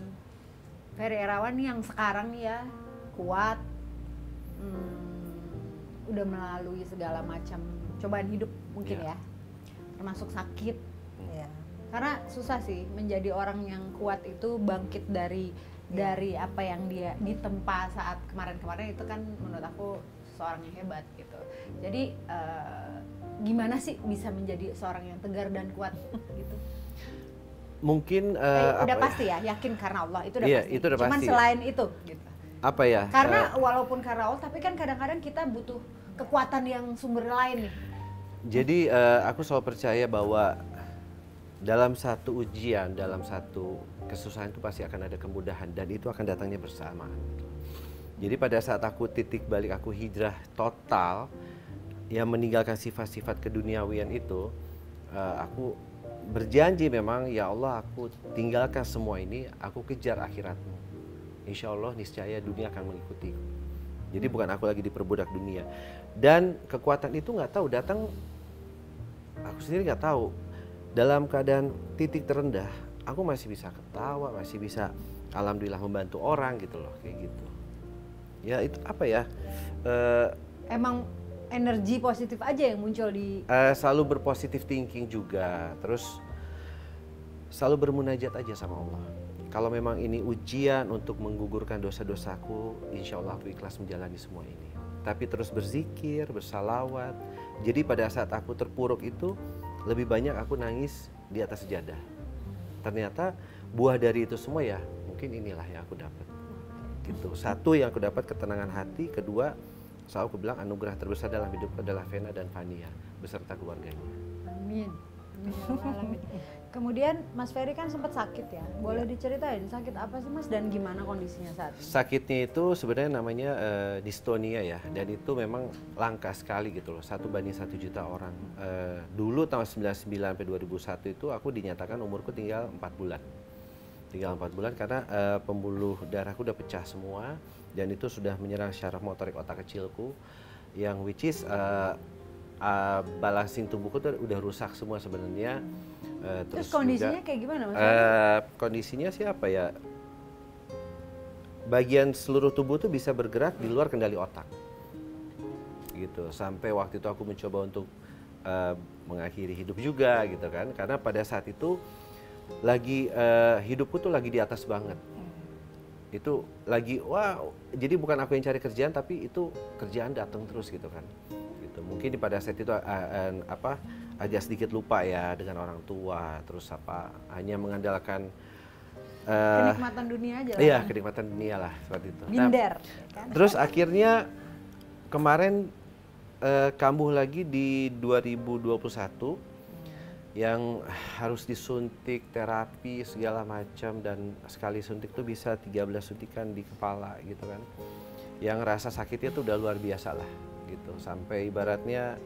Speaker 2: Ferry Irawan yang sekarang nih ya kuat, udah melalui segala macam cobaan hidup mungkin ya, termasuk sakit. Karena susah sih menjadi orang yang kuat itu, bangkit dari apa yang dia ditempa saat kemarin-kemarin itu kan menurut aku seorang yang hebat gitu. Jadi gimana sih bisa menjadi seorang yang tegar dan kuat gitu?
Speaker 1: Mungkin
Speaker 2: udah pasti ya, yakin karena Allah itu udah pasti.
Speaker 1: Itu udah
Speaker 2: Cuman
Speaker 1: pasti.
Speaker 2: Selain itu gitu.
Speaker 1: Apa ya?
Speaker 2: Karena walaupun karena Allah, tapi kan kadang-kadang kita butuh kekuatan yang sumber lain nih.
Speaker 1: Jadi aku selalu percaya bahwa dalam satu ujian, dalam satu kesusahan itu pasti akan ada kemudahan, dan itu akan datangnya bersamaan. Jadi pada saat aku titik balik, aku hijrah total, yang meninggalkan sifat-sifat keduniawian itu, aku berjanji memang, ya Allah, aku tinggalkan semua ini, aku kejar akhiratmu. Insya Allah niscaya dunia akan mengikutiku. Jadi bukan aku lagi diperbudak dunia. Dan kekuatan itu nggak tahu datang, aku sendiri nggak tahu. Dalam keadaan titik terendah, aku masih bisa ketawa, masih bisa alhamdulillah membantu orang gitu loh, kayak gitu. Ya itu apa ya?
Speaker 2: Emang energi positif aja yang muncul di
Speaker 1: Selalu berpositif thinking juga, terus selalu bermunajat aja sama Allah. Kalau memang ini ujian untuk menggugurkan dosa-dosaku, insya Allah aku ikhlas menjalani semua ini. Tapi terus berzikir, bersalawat. Jadi pada saat aku terpuruk itu, lebih banyak aku nangis di atas sejadah. Ternyata buah dari itu semua ya, mungkin inilah yang aku dapat. Gitu. Satu yang aku dapat ketenangan hati, kedua selalu aku bilang anugerah terbesar dalam hidup adalah Vena dan Fania beserta keluarganya.
Speaker 2: Amin. Amin ya Rabbal Alamin. Kemudian Mas Ferry kan sempat sakit ya, boleh diceritain sakit apa sih Mas dan gimana kondisinya saat ini?
Speaker 1: Sakitnya itu sebenarnya namanya distonia ya, dan itu memang langka sekali gitu loh, 1/1 juta orang. Dulu tahun 99 sampai 2001 itu aku dinyatakan umurku tinggal 4 bulan. Tinggal 4 bulan karena pembuluh darahku udah pecah semua dan itu sudah menyerang syaraf motorik otak kecilku yang which is balancing tubuhku tuh udah rusak semua sebenarnya.
Speaker 2: Terus kondisinya juga, kayak gimana Mas?
Speaker 1: Kondisinya sih apa ya? Bagian seluruh tubuh tuh bisa bergerak di luar kendali otak. Gitu. Sampai waktu itu aku mencoba untuk mengakhiri hidup juga gitu kan. Karena pada saat itu lagi hidupku tuh lagi di atas banget. Itu lagi wow, jadi bukan aku yang cari kerjaan tapi itu kerjaan datang terus gitu kan. Gitu. Mungkin pada saat itu agak sedikit lupa ya dengan orang tua, terus hanya mengandalkan
Speaker 2: kenikmatan dunia aja lah.
Speaker 1: Iya, kenikmatan dunia lah seperti itu.
Speaker 2: Binder.
Speaker 1: Kan? Terus akhirnya kemarin kambuh lagi di 2021 yang harus disuntik terapi segala macam dan sekali suntik tuh bisa 13 suntikan di kepala gitu kan. Yang rasa sakitnya tuh udah luar biasa lah gitu. Sampai ibaratnya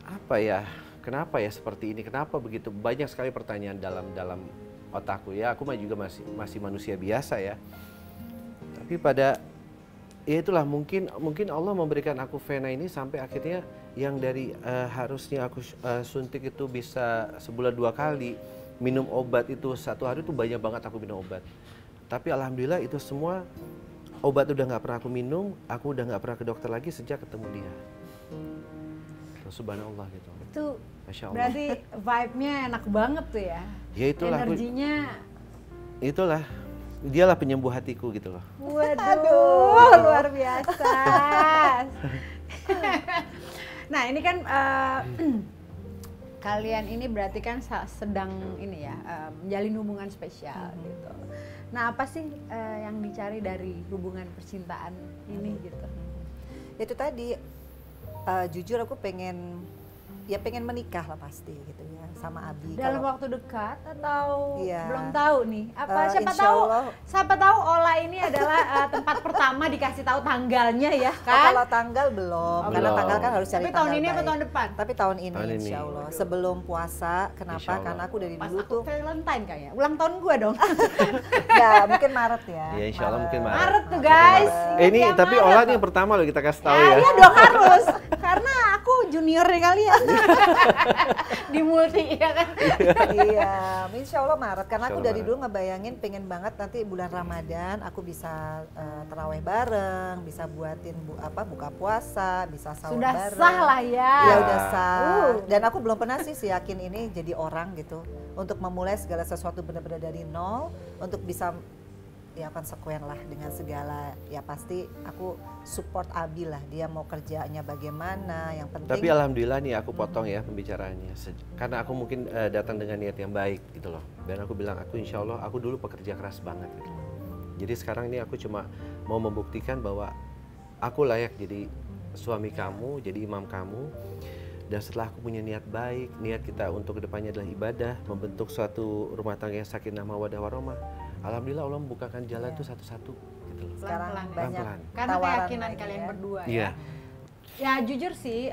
Speaker 1: apa ya, kenapa ya seperti ini, kenapa begitu banyak sekali pertanyaan dalam otakku ya. Aku juga masih manusia biasa ya, tapi ya itulah mungkin Allah memberikan aku Vena ini sampai akhirnya yang dari harusnya aku suntik itu bisa sebulan 2 kali, minum obat itu 1 hari itu banyak banget aku minum obat. Tapi alhamdulillah itu semua obat udah nggak pernah aku minum, aku udah nggak pernah ke dokter lagi sejak ketemu dia. Subhanallah gitu.
Speaker 2: Itu
Speaker 1: Masya Allah.
Speaker 2: berarti vibe-nya enak banget tuh ya.
Speaker 1: Ya itulah.
Speaker 2: Energinya.
Speaker 1: Itulah. Dialah penyembuh hatiku gitu loh.
Speaker 2: Waduh, luar biasa. Nah ini kan kalian ini berarti kan sedang ini ya menjalin hubungan spesial gitu. Nah apa sih yang dicari dari hubungan percintaan ini gitu?
Speaker 3: Itu tadi. Jujur aku pengen menikah lah pasti gitu ya sama Abi.
Speaker 2: Dalam waktu dekat atau
Speaker 3: iya,
Speaker 2: belum tahu nih? Apa siapa tahu Ola ini adalah tempat pertama dikasih tahu tanggalnya ya kan?
Speaker 3: Kalau tanggal belum, karena tanggal kan harus cari tanggal.
Speaker 2: Tapi tahun ini apa tahun depan?
Speaker 3: Tapi tahun ini insya Allah. Sebelum puasa, kenapa? Karena aku dari dulu tuh
Speaker 2: Valentine kayaknya, ulang tahun gua dong.
Speaker 3: Ya mungkin Maret ya.
Speaker 1: Ya insya Allah mungkin Maret.
Speaker 2: Maret tuh guys.
Speaker 1: Ini tapi Ola ini yang pertama loh kita kasih tahu ya.
Speaker 2: Iya dong harus, karena aku juniornya kalian. Di multi ya kan.
Speaker 3: Iya, insya Allah Maret karena aku dari dulu ngebayangin pengen banget nanti bulan Ramadan aku bisa terawih bareng, bisa buatin buka puasa, bisa sahur bareng.
Speaker 2: Sudah sah lah ya.
Speaker 3: Ya udah sah. Dan aku belum pernah sih yakin ini jadi orang gitu untuk memulai segala sesuatu benar-benar dari nol untuk bisa ya konsekuen lah dengan segala, ya pasti aku support Abi lah, dia mau kerjanya bagaimana, yang penting.
Speaker 1: Tapi alhamdulillah nih aku potong ya pembicaraannya, karena aku mungkin datang dengan niat yang baik gitu loh, dan aku bilang aku insya Allah aku dulu pekerja keras banget gitu. Jadi sekarang ini aku cuma mau membuktikan bahwa aku layak jadi suami kamu, jadi imam kamu. Dan setelah aku punya niat baik, niat kita untuk kedepannya adalah ibadah, membentuk suatu rumah tangga yang sakinah mawaddah warahmah. Alhamdulillah Allah membukakan jalan tuh satu-satu gitu loh.
Speaker 3: Sekarang banyak
Speaker 2: karena keyakinan kalian berdua ya. Ya jujur sih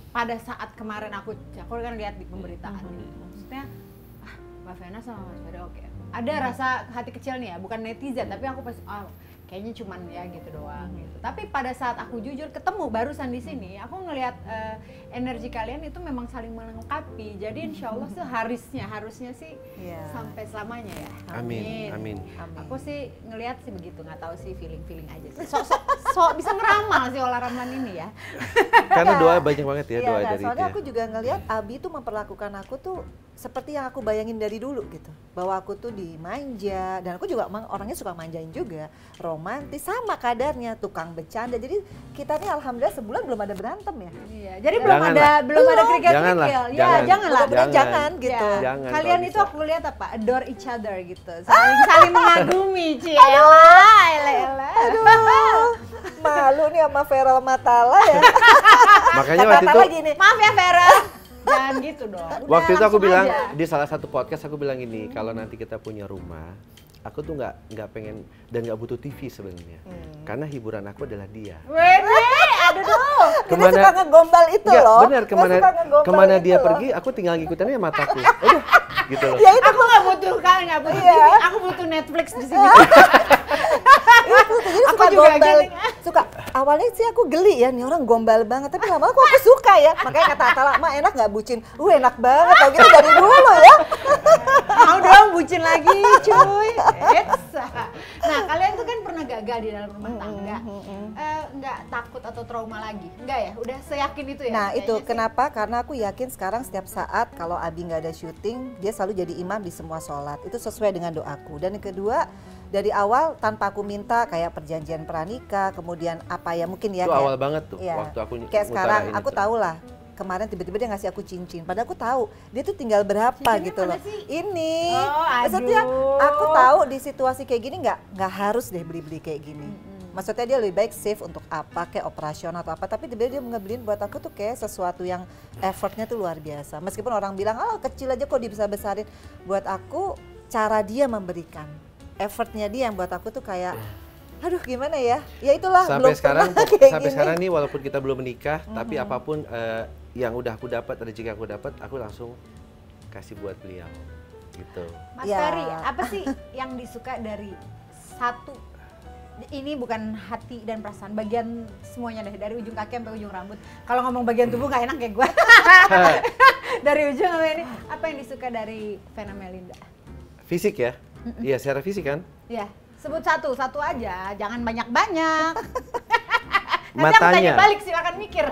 Speaker 2: pada saat kemarin aku kan lihat di pemberitaan maksudnya Mbak Vena sama Mas Ferry oke. Ada rasa hati kecil nih ya, bukan netizen tapi aku pasti kayaknya cuman ya gitu doang gitu. Tapi pada saat aku jujur ketemu barusan di sini, aku ngelihat energi kalian itu memang saling melengkapi. Jadi insya Allah harusnya sih sampai selamanya ya.
Speaker 1: Amin.
Speaker 2: Aku sih ngelihat sih begitu, nggak tahu sih feeling aja sih. Sok bisa ngeramal sih Ola Ramlan ini ya.
Speaker 1: Karena doa banyak banget ya, doa dari
Speaker 3: soalnya
Speaker 1: itu.
Speaker 3: aku juga ngelihat Abi tuh memperlakukan aku tuh seperti yang aku bayangin dari dulu gitu, bahwa aku tuh dimanja, dan aku juga orangnya suka manjain juga, romantis sama kadarnya, tukang bercanda. Jadi kita nih alhamdulillah sebulan belum ada berantem ya.
Speaker 2: Iya, jadi belum ada kerikil-kerikil. Ya, janganlah.
Speaker 3: Jangan gitu.
Speaker 1: Jangan,
Speaker 2: kalian
Speaker 1: kalau
Speaker 2: itu
Speaker 1: bisa.
Speaker 2: aku lihat apa? Adore each other gitu. Saling mengagumi, Ciela.
Speaker 3: Aduh, malu nih sama Feral Matala ya.
Speaker 1: Makanya waktu itu
Speaker 3: gini,
Speaker 2: Maaf ya Vera. Jangan gitu dong.
Speaker 1: waktu itu aku
Speaker 2: langsung
Speaker 1: bilang
Speaker 2: aja.
Speaker 1: di salah satu podcast aku bilang gini, kalau nanti kita punya rumah, aku tuh nggak pengen dan nggak butuh TV sebenarnya, karena hiburan aku adalah dia.
Speaker 2: Wede, aduh tuh.
Speaker 3: dia suka ngegombal itu
Speaker 1: Nggak,
Speaker 3: loh.
Speaker 1: benar,
Speaker 3: Dia suka ngegombal
Speaker 1: kemana
Speaker 3: itu
Speaker 1: dia
Speaker 3: loh.
Speaker 1: pergi, aku tinggal ngikutinnya mataku. Udah, gitu loh.
Speaker 3: Ya itu
Speaker 2: Aku nggak butuh
Speaker 3: Iya.
Speaker 2: TV, aku butuh Netflix di sini.
Speaker 3: jadi
Speaker 2: Aku
Speaker 3: suka
Speaker 2: juga
Speaker 3: gombal.
Speaker 2: gini.
Speaker 3: Suka. Awalnya sih aku geli ya, nih orang gombal banget. Tapi lama-lama kok aku suka ya. Makanya kata Atala, "Ma enak nggak bucin?" Enak banget. Tau gitu dari dulu ya.
Speaker 2: Mau dong bucin lagi, cuy. Nah, kalian tuh kan pernah gagal di dalam rumah tangga. Nggak takut atau trauma lagi? Nggak ya? Udah seyakin itu ya?
Speaker 3: Nah
Speaker 2: Kayaknya
Speaker 3: itu
Speaker 2: sih.
Speaker 3: kenapa? Karena aku yakin sekarang setiap saat kalau Abi nggak ada syuting, dia selalu jadi imam di semua sholat. Itu sesuai dengan doaku. Dan yang kedua, dari awal tanpa aku minta kayak perjanjian pranikah, kemudian apa ya mungkin ya.
Speaker 1: Itu
Speaker 3: kayak-
Speaker 1: awal banget tuh,
Speaker 3: Iya.
Speaker 1: waktu aku
Speaker 3: kayak sekarang
Speaker 1: ngutarain
Speaker 3: aku
Speaker 1: itu.
Speaker 3: tahu lah. Kemarin tiba-tiba dia ngasih aku cincin, padahal aku tahu dia tuh tinggal berapa
Speaker 2: Cincinnya
Speaker 3: gitu
Speaker 2: mana
Speaker 3: loh.
Speaker 2: sih?
Speaker 3: Ini,
Speaker 2: Oh,
Speaker 3: maksudnya
Speaker 2: aduh.
Speaker 3: aku tahu di situasi kayak gini nggak harus deh beli-beli kayak gini. Maksudnya dia lebih baik save untuk apa, kayak operasional atau apa. Tapi tiba-tiba dia ngebeliin buat aku tuh kayak sesuatu yang effortnya tuh luar biasa. Meskipun orang bilang, oh kecil aja kok dibesar-besarin. Buat aku cara dia memberikan, effortnya dia yang buat aku tuh kayak, aduh gimana ya? Ya itulah
Speaker 1: Sampai
Speaker 3: belum
Speaker 1: sekarang,
Speaker 3: pernah kayak
Speaker 1: sampai
Speaker 3: gini.
Speaker 1: sekarang nih walaupun kita belum menikah, tapi apapun yang udah aku dapat, rezeki aku dapat, aku langsung kasih buat beliau, gitu.
Speaker 2: Mas
Speaker 3: Ya.
Speaker 2: Ferry, apa sih yang disuka dari satu? Ini bukan hati dan perasaan, bagian semuanya deh, dari ujung kaki sampai ujung rambut. Kalau ngomong bagian tubuh nggak enak kayak gue. Dari ujung sampai ini, apa yang disuka dari Vena Melinda?
Speaker 1: Fisik ya? Iya, secara fisik kan?
Speaker 2: Ya, sebut satu aja, jangan banyak-banyak. Nanti aku
Speaker 1: Matanya.
Speaker 2: tanya balik sih, akan mikir.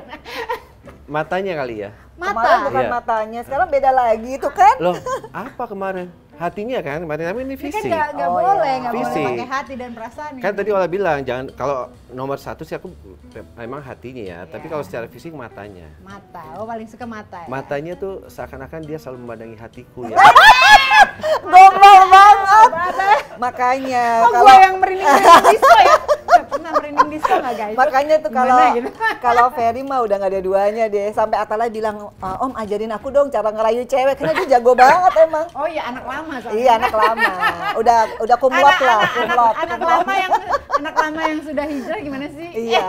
Speaker 1: Matanya kali ya?
Speaker 3: Kemarin
Speaker 2: Mata.
Speaker 3: bukan
Speaker 1: Iya.
Speaker 3: matanya, sekarang beda lagi itu kan?
Speaker 1: Loh, apa kemarin? Hatinya kan? Kemarin tapi ini
Speaker 2: Ini kan
Speaker 1: fisik.
Speaker 2: nggak
Speaker 3: Oh,
Speaker 2: boleh,
Speaker 3: iya.
Speaker 2: nggak boleh
Speaker 1: Fisik.
Speaker 2: pakai hati dan perasaan.
Speaker 1: Kan
Speaker 2: ini.
Speaker 1: tadi Ola bilang jangan, kalau nomor satu sih aku emang hatinya ya, tapi
Speaker 2: Iya.
Speaker 1: kalau secara fisik matanya.
Speaker 2: Mata, oh paling suka mata ya.
Speaker 1: Matanya tuh seakan-akan dia selalu memandangi hatiku ya.
Speaker 3: Gombal banget. Makanya
Speaker 2: Oh, gua yang merinding disco ya? Nggak pernah merinding disco nggak guys?
Speaker 3: makanya tuh kalau
Speaker 2: Gimana gitu?
Speaker 3: kalau Ferry mah udah nggak ada duanya deh. Sampai Atala bilang, "Om ajarin aku dong cara ngerayu cewek." Karena dia jago banget emang.
Speaker 2: Oh iya, anak lama soalnya.
Speaker 3: Iya anak lama. Udah kumlot lah, kumlot.
Speaker 2: Anak lama yang sudah hijrah gimana sih?
Speaker 3: Iya.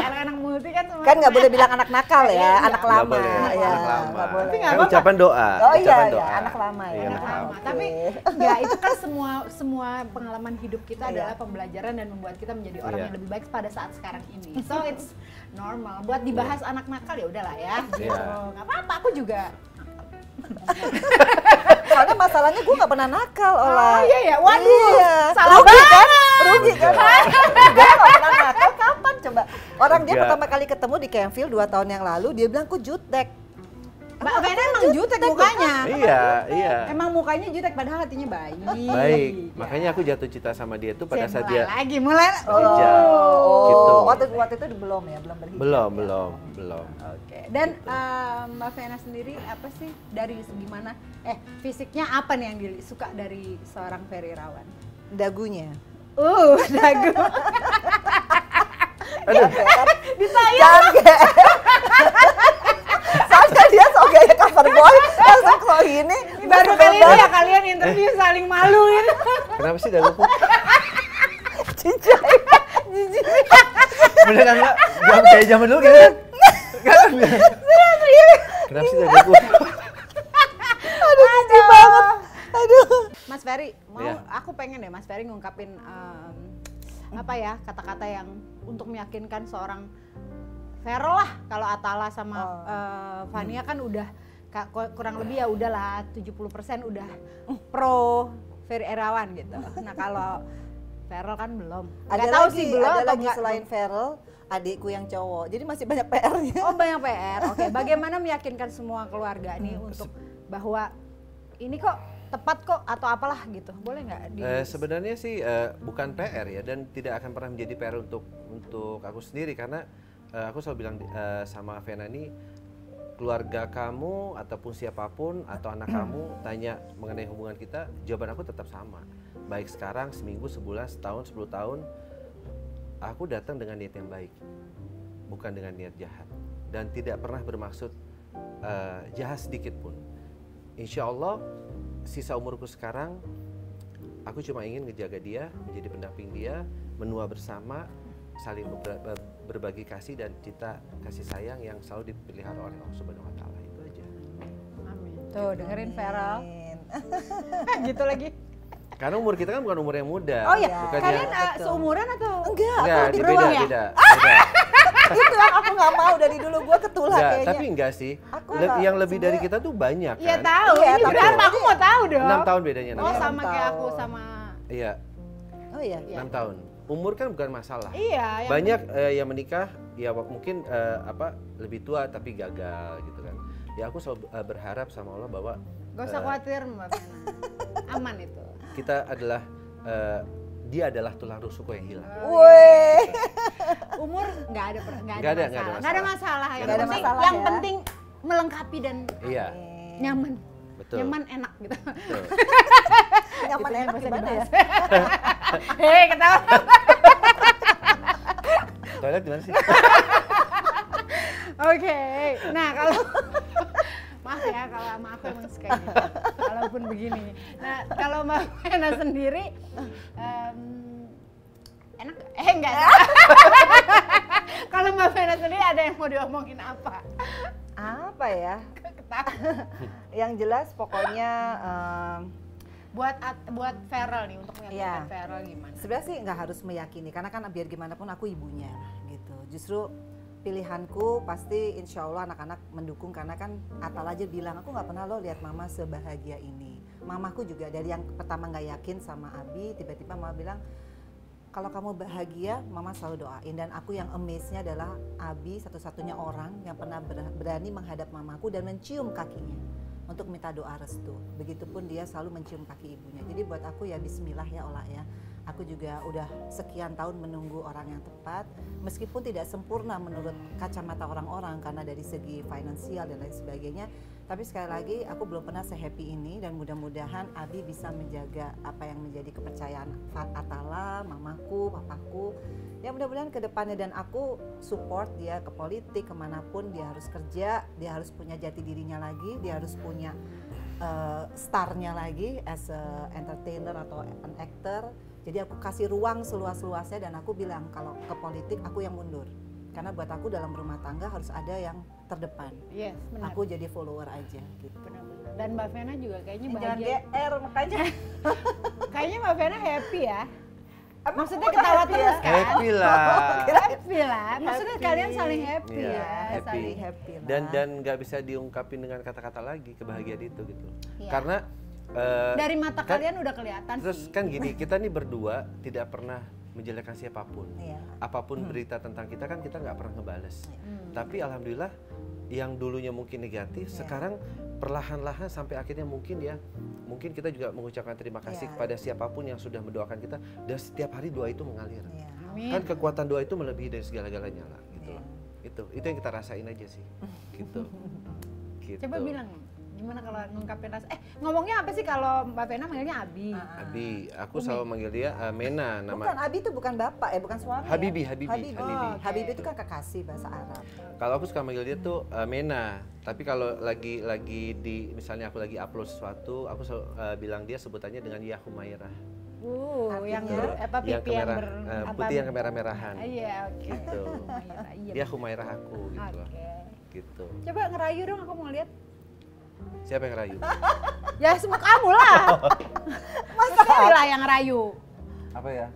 Speaker 2: Anak-anak multi kan semua.
Speaker 3: Kan nggak boleh bilang anak nakal
Speaker 2: Iya,
Speaker 3: ya, anak
Speaker 1: Nggak
Speaker 3: lama.
Speaker 1: boleh,
Speaker 3: Iya,
Speaker 1: anak lama.
Speaker 3: nggak boleh.
Speaker 2: Tapi nggak
Speaker 1: Kan
Speaker 2: apa-apa.
Speaker 1: ucapan doa.
Speaker 3: Oh iya,
Speaker 1: ucapan
Speaker 3: iya,
Speaker 1: doa.
Speaker 3: anak lama ya.
Speaker 1: Iya,
Speaker 2: Anak
Speaker 1: anak
Speaker 2: lama.
Speaker 1: lama.
Speaker 2: Tapi ya itu kan semua pengalaman hidup kita
Speaker 3: Iya.
Speaker 2: adalah pembelajaran dan membuat kita menjadi orang
Speaker 1: Iya.
Speaker 2: yang lebih baik pada saat sekarang ini. So it's normal. Buat dibahas anak nakal ya udahlah ya. Gitu.
Speaker 1: Iya.
Speaker 2: Nggak apa-apa, aku juga.
Speaker 3: Soalnya masalahnya gue nggak pernah nakal, Ola.
Speaker 2: Oh iya ya, waduh.
Speaker 3: Iya.
Speaker 2: Salah
Speaker 3: Rugi
Speaker 2: banget.
Speaker 3: kan? Rugi kan? Gue nggak pernah nakal, kapan coba? Orang dia
Speaker 1: Enggak.
Speaker 3: pertama kali ketemu di Campville 2 tahun yang lalu, dia bilang, "Aku jutek."
Speaker 2: Mbak Vena emang jutek mukanya.
Speaker 1: Iya, iya.
Speaker 2: Emang mukanya jutek padahal hatinya baik.
Speaker 1: Baik, makanya aku jatuh cinta sama dia tuh pada saat dia
Speaker 2: mulai.
Speaker 1: Kerja.
Speaker 3: Oh,
Speaker 1: Gitu.
Speaker 3: waktu itu belum ya, belum berhijab.
Speaker 1: belum.
Speaker 2: Oke. Dan Mbak Vena sendiri apa sih dari segi mana? Fisiknya apa nih yang disuka dari seorang Ferry Irawan?
Speaker 3: Dagunya.
Speaker 2: Dagu.
Speaker 1: Aduh,
Speaker 3: Jangan kayak. Soalnya dia so gaya cover boy, langsung kalau gini.
Speaker 2: Baru kali ini ya kalian interview saling malu gitu.
Speaker 1: kenapa sih daguku?
Speaker 3: Cincai.
Speaker 1: Beneran enggak? Jangan kayak zaman dulu gitu kan? Kan? Kenapa sih daguku?
Speaker 3: Aduh, cici banget. Aduh.
Speaker 2: Mas Ferry,
Speaker 1: Iya.
Speaker 2: aku pengen deh Mas Ferry ngungkapin apa ya kata-kata yang untuk meyakinkan seorang Vero lah. Kalau Atala sama Fania kan udah kurang lebih ya udahlah 70% udah pro Ferry Irawan gitu. Nah kalau Vero kan belum.
Speaker 3: Ada
Speaker 2: tahu
Speaker 3: lagi,
Speaker 2: sih belum
Speaker 3: ada
Speaker 2: atau
Speaker 3: lagi
Speaker 2: enggak.
Speaker 3: selain Feral, adikku yang cowok. Jadi masih banyak PR-nya.
Speaker 2: Oh banyak PR. Oke, bagaimana meyakinkan semua keluarga nih untuk bahwa ini kok tepat kok atau apalah gitu. Boleh nggak?
Speaker 1: Sebenarnya sih bukan PR ya, dan tidak akan pernah menjadi PR untuk aku sendiri, karena aku selalu bilang sama Vena nih, keluarga kamu ataupun siapapun atau anak kamu tanya mengenai hubungan kita, jawaban aku tetap sama. Baik sekarang, seminggu, sebulan, setahun, 10 tahun, aku datang dengan niat yang baik, bukan dengan niat jahat, dan tidak pernah bermaksud jahat sedikit pun. Insya Allah sisa umurku sekarang, aku cuma ingin ngejaga dia, menjadi pendamping dia, menua bersama, saling berbagi kasih dan cinta kasih sayang yang selalu dipelihara oleh Allah Subhanahu Wa Taala. Itu aja.
Speaker 2: Amin. Tuh dengerin Feral.
Speaker 3: Amin.
Speaker 2: Gitu lagi.
Speaker 1: Karena umur kita kan bukan umur yang muda.
Speaker 2: Oh iya,
Speaker 1: bukan
Speaker 2: kalian
Speaker 1: yang,
Speaker 2: seumuran atau?
Speaker 3: Enggak,
Speaker 1: enggak,
Speaker 3: aku lebih
Speaker 1: beda,
Speaker 3: beruang ya.
Speaker 1: beda.
Speaker 3: Itu yang aku nggak mau dari dulu, gue ketulah
Speaker 1: Enggak,
Speaker 3: kayaknya.
Speaker 1: tapi enggak sih.
Speaker 3: Aku
Speaker 1: Yang
Speaker 3: enggak,
Speaker 1: lebih dari
Speaker 3: sebenarnya-
Speaker 1: kita tuh banyak
Speaker 2: Iya
Speaker 1: kan.
Speaker 2: tahu.
Speaker 3: Iya,
Speaker 2: Ini
Speaker 3: tapi-
Speaker 2: berapa? Aku mau tahu dong.
Speaker 1: 6 tahun bedanya.
Speaker 2: Oh
Speaker 1: 6
Speaker 2: sama
Speaker 3: tahun.
Speaker 2: kayak aku sama.
Speaker 1: Iya,
Speaker 3: Oh iya.
Speaker 1: 6 tahun. Umur kan bukan masalah.
Speaker 2: Iya. yang
Speaker 1: Banyak yang menikah ya mungkin lebih tua tapi gagal gitu kan. Ya aku selalu berharap sama Allah bahwa
Speaker 2: Gak usah khawatir Mbak Vena. Aman itu.
Speaker 1: kita adalah dia adalah tulang rusukku yang hilang.
Speaker 3: Woi.
Speaker 2: Umur nggak ada
Speaker 1: Nggak ada
Speaker 2: masalah. Nggak ada masalah. Yang
Speaker 1: Nggak ada
Speaker 2: penting,
Speaker 3: masalah
Speaker 2: yang
Speaker 3: ya.
Speaker 2: penting melengkapi dan
Speaker 1: Iya,
Speaker 2: nyaman.
Speaker 1: betul.
Speaker 2: Nyaman enak gitu.
Speaker 1: Betul.
Speaker 3: Nyaman
Speaker 2: Gitu
Speaker 3: enak
Speaker 2: yang
Speaker 3: gimana ya?
Speaker 2: Hei ketawa.
Speaker 1: Toilet gimana sih?
Speaker 2: Oke. Nah kalau maaf ya kalau sama aku emang suka gitu. Kalaupun begini. Nah kalau Mbak Vena sendiri enak nggak? Enggak. Kalau Mbak Vena sendiri ada yang mau diomongin apa?
Speaker 3: Apa ya?
Speaker 2: Ketawa.
Speaker 3: Yang jelas pokoknya
Speaker 2: Buat Feral nih untuk meyakinkan
Speaker 3: Iya.
Speaker 2: Feral gimana?
Speaker 3: sebenarnya sih nggak harus meyakini, karena kan biar gimana pun aku ibunya gitu. Justru pilihanku pasti insya Allah anak-anak mendukung, karena kan Atal aja bilang aku nggak pernah lo lihat mama sebahagia ini. Mamaku juga dari yang pertama nggak yakin sama Abi, tiba-tiba mama bilang kalau kamu bahagia mama selalu doain. Dan aku yang amaze-nya adalah Abi satu-satunya orang yang pernah berani menghadap mamaku dan mencium kakinya untuk minta doa restu. Begitupun dia selalu mencium kaki ibunya. Jadi buat aku ya bismillah ya Allah ya. Aku juga udah sekian tahun menunggu orang yang tepat, meskipun tidak sempurna menurut kacamata orang-orang karena dari segi finansial dan lain sebagainya. Tapi sekali lagi aku belum pernah se-happy ini, dan mudah-mudahan Abi bisa menjaga apa yang menjadi kepercayaan Atala, mamaku, papaku. Ya mudah-mudahan ke depannya, dan aku support dia ke politik, kemanapun dia harus kerja, dia harus punya jati dirinya lagi, dia harus punya starnya lagi as a entertainer atau an actor. Jadi aku kasih ruang seluas-luasnya, dan aku bilang kalau ke politik aku yang mundur. Karena buat aku dalam rumah tangga harus ada yang terdepan.
Speaker 2: Yes, benar.
Speaker 3: Aku jadi follower aja gitu.
Speaker 2: Benar-benar. Dan Mbak Vena juga kayaknya
Speaker 3: Jangan
Speaker 2: bahagia.
Speaker 3: GR makanya.
Speaker 2: Kayaknya Mbak Vena happy ya.
Speaker 3: Emang
Speaker 2: Maksudnya
Speaker 3: udah
Speaker 2: ketawa
Speaker 3: happy ya?
Speaker 2: terus kan?
Speaker 1: Happy lah.
Speaker 2: Happy lah. Maksudnya
Speaker 3: Happy.
Speaker 2: kalian saling happy
Speaker 1: Iya,
Speaker 2: ya.
Speaker 1: happy.
Speaker 3: Saling happy lah.
Speaker 1: Dan nggak bisa diungkapin dengan kata-kata lagi kebahagiaan itu gitu.
Speaker 2: Iya.
Speaker 1: Karena
Speaker 2: Dari mata
Speaker 1: kan-
Speaker 2: kalian udah kelihatan
Speaker 1: terus
Speaker 2: sih.
Speaker 1: kan gini, kita nih berdua tidak pernah menjelekkan siapapun.
Speaker 3: Iya.
Speaker 1: Apapun berita tentang kita kan kita nggak pernah ngebales. Tapi alhamdulillah yang dulunya mungkin negatif, sekarang perlahan-lahan sampai akhirnya mungkin kita juga mengucapkan terima kasih kepada siapapun yang sudah mendoakan kita, dan setiap hari doa itu mengalir.
Speaker 3: Iya.
Speaker 2: Amin.
Speaker 1: Kan kekuatan doa itu melebihi dari segala-galanya lah gitu.
Speaker 3: Iya.
Speaker 1: Itu yang kita rasain aja sih. Gitu. Gitu.
Speaker 2: Coba bilang gimana kalau ngungkapin rasa. Ngomongnya apa sih kalau Mbak Vena manggilnya Abi?
Speaker 1: Abi, aku selalu manggil dia Mena,
Speaker 3: Bukan,
Speaker 1: nama
Speaker 3: Abi itu bukan bapak bukan suami.
Speaker 1: Habibi,
Speaker 3: ya?
Speaker 1: Habibi,
Speaker 3: Habibi.
Speaker 1: Habibi.
Speaker 2: Oh,
Speaker 3: Habibi itu kan kekasih bahasa Arab.
Speaker 1: Kalau aku suka manggil dia tuh Mena, tapi kalau lagi di misalnya aku lagi upload sesuatu, aku selalu bilang dia sebutannya dengan Ya Humairah.
Speaker 2: Yang
Speaker 3: Artinya?
Speaker 1: Yang putih yang kemerah-merahan.
Speaker 2: Iya, oke.
Speaker 1: Gitu.
Speaker 2: Iya.
Speaker 1: Dia Humairah aku gitu.
Speaker 2: Oke.
Speaker 1: Gitu.
Speaker 2: Coba ngerayu dong, aku mau lihat.
Speaker 1: Siapa yang rayu?
Speaker 2: Ya semua kamu lah. Masa lah yang ngerayu.
Speaker 1: Apa ya?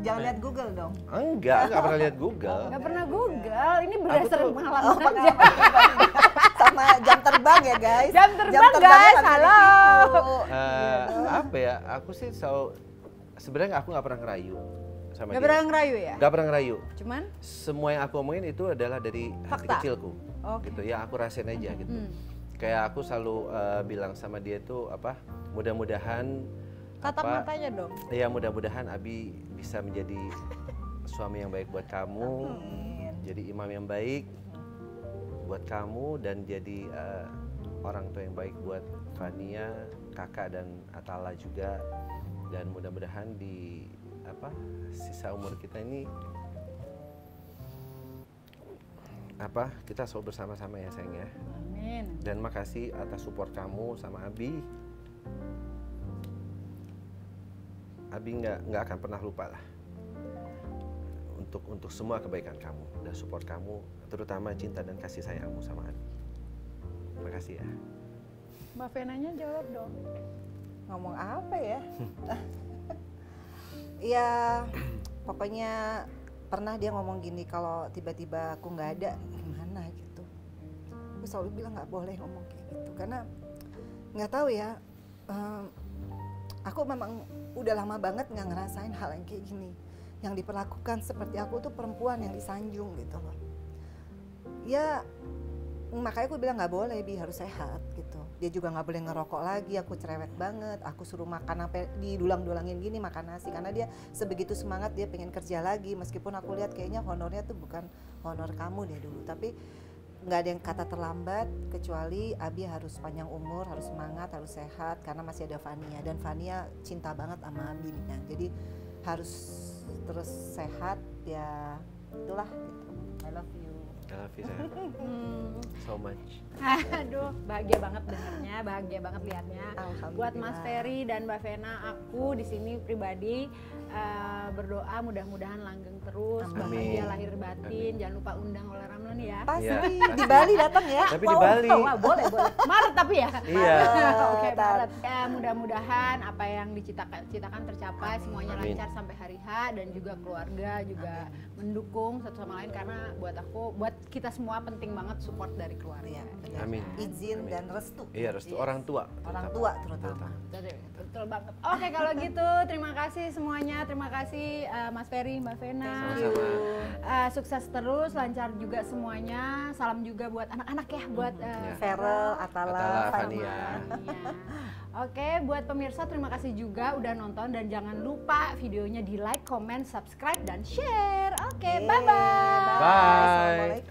Speaker 3: Jangan lihat Google dong.
Speaker 1: Enggak pernah lihat Google.
Speaker 2: Nggak pernah Google, ini berdasarkan
Speaker 1: tuh-
Speaker 2: pengalaman aja.
Speaker 3: Pengalaman sama jam terbang ya guys.
Speaker 2: Jam terbang,
Speaker 3: terbangnya
Speaker 2: guys,
Speaker 3: nggak bisa
Speaker 2: halo.
Speaker 3: ditipu.
Speaker 1: Apa ya? Aku sih sebenarnya aku nggak pernah ngerayu sama
Speaker 2: Nggak
Speaker 1: dia.
Speaker 2: pernah ngerayu ya?
Speaker 1: Nggak pernah ngerayu.
Speaker 2: Cuman
Speaker 1: Semua yang aku omongin itu adalah dari hati
Speaker 2: Fakta.
Speaker 1: kecilku.
Speaker 2: Oke.
Speaker 1: Gitu ya, aku rasain aja gitu. Kayak aku selalu bilang sama dia tuh apa? Mudah-mudahan
Speaker 2: tatap matanya dong.
Speaker 1: ya mudah-mudahan Abi bisa menjadi suami yang baik buat kamu, jadi imam yang baik buat kamu, dan jadi orang tua yang baik buat Fania, kakak dan Atala juga. Dan mudah-mudahan di sisa umur kita ini kita selalu bersama-sama ya sayang ya.
Speaker 2: Amin.
Speaker 1: Dan makasih atas support kamu sama Abi. Abi nggak akan pernah lupa lah untuk semua kebaikan kamu dan support kamu, terutama cinta dan kasih sayangmu sama Abi. Makasih ya.
Speaker 2: Mbak Venanya jawab dong.
Speaker 3: Ngomong apa ya? Ya pokoknya pernah dia ngomong gini, kalau tiba-tiba aku nggak ada gimana gitu. Aku selalu bilang nggak boleh ngomong kayak gitu karena nggak tahu ya. Aku memang udah lama banget nggak ngerasain hal yang kayak gini, yang diperlakukan seperti aku tuh perempuan yang disanjung gitu loh. Ya makanya aku bilang nggak boleh, Bi, harus sehat gitu. Dia juga nggak boleh ngerokok lagi, aku cerewet banget. Aku suruh makan sampai didulang-dulangin gini, makan nasi, karena dia sebegitu semangat dia pengen kerja lagi. Meskipun aku lihat kayaknya honornya tuh bukan honor kamu deh dulu, tapi nggak ada yang kata terlambat, kecuali Abi harus panjang umur, harus semangat, harus sehat, karena masih ada Fania, dan Fania cinta banget sama Abi nih, nah, jadi harus terus sehat ya, itulah gitu. I love you.
Speaker 1: I love you sayang. So much.
Speaker 2: Aduh, bahagia banget dengarnya, bahagia banget liatnya.
Speaker 3: Alhamdulillah.
Speaker 2: Buat Mas Ferry dan Mbak Vena, aku di sini pribadi berdoa mudah-mudahan langgeng terus,
Speaker 3: Amin.
Speaker 2: bahagia lahir batin. Jangan lupa undang Ola Ramlan ya.
Speaker 3: Pasti
Speaker 1: Iya.
Speaker 3: di Bali datang ya.
Speaker 1: Tapi di Bali.
Speaker 2: Wah, boleh. Maret tapi ya.
Speaker 1: Iya.
Speaker 2: Oke, Maret. Ya, mudah-mudahan apa yang dicitakan tercapai, semuanya
Speaker 1: Amin.
Speaker 2: lancar sampai hari H, dan juga keluarga juga mendukung satu sama lain, karena buat kita semua penting banget support dari keluarga.
Speaker 3: Benar.
Speaker 1: Amin.
Speaker 3: Izin
Speaker 1: Amin.
Speaker 3: dan restu.
Speaker 1: Iya, restu
Speaker 3: Yes.
Speaker 1: orang tua.
Speaker 3: Orang tua terutama.
Speaker 2: Betul banget. Oke, kalau gitu terima kasih semuanya. Terima kasih Mas Ferry, Mbak Vena.
Speaker 1: Sama-sama.
Speaker 2: Sukses terus, lancar juga semuanya. Salam juga buat anak-anak ya, buat
Speaker 3: Feral, Atala,
Speaker 1: Atala,
Speaker 3: Fania.
Speaker 1: Fania.
Speaker 2: Oke, buat pemirsa terima kasih juga udah nonton, dan jangan lupa videonya di like, comment, subscribe, dan share. Oke, bye-bye.
Speaker 1: Bye.
Speaker 3: Assalamualaikum.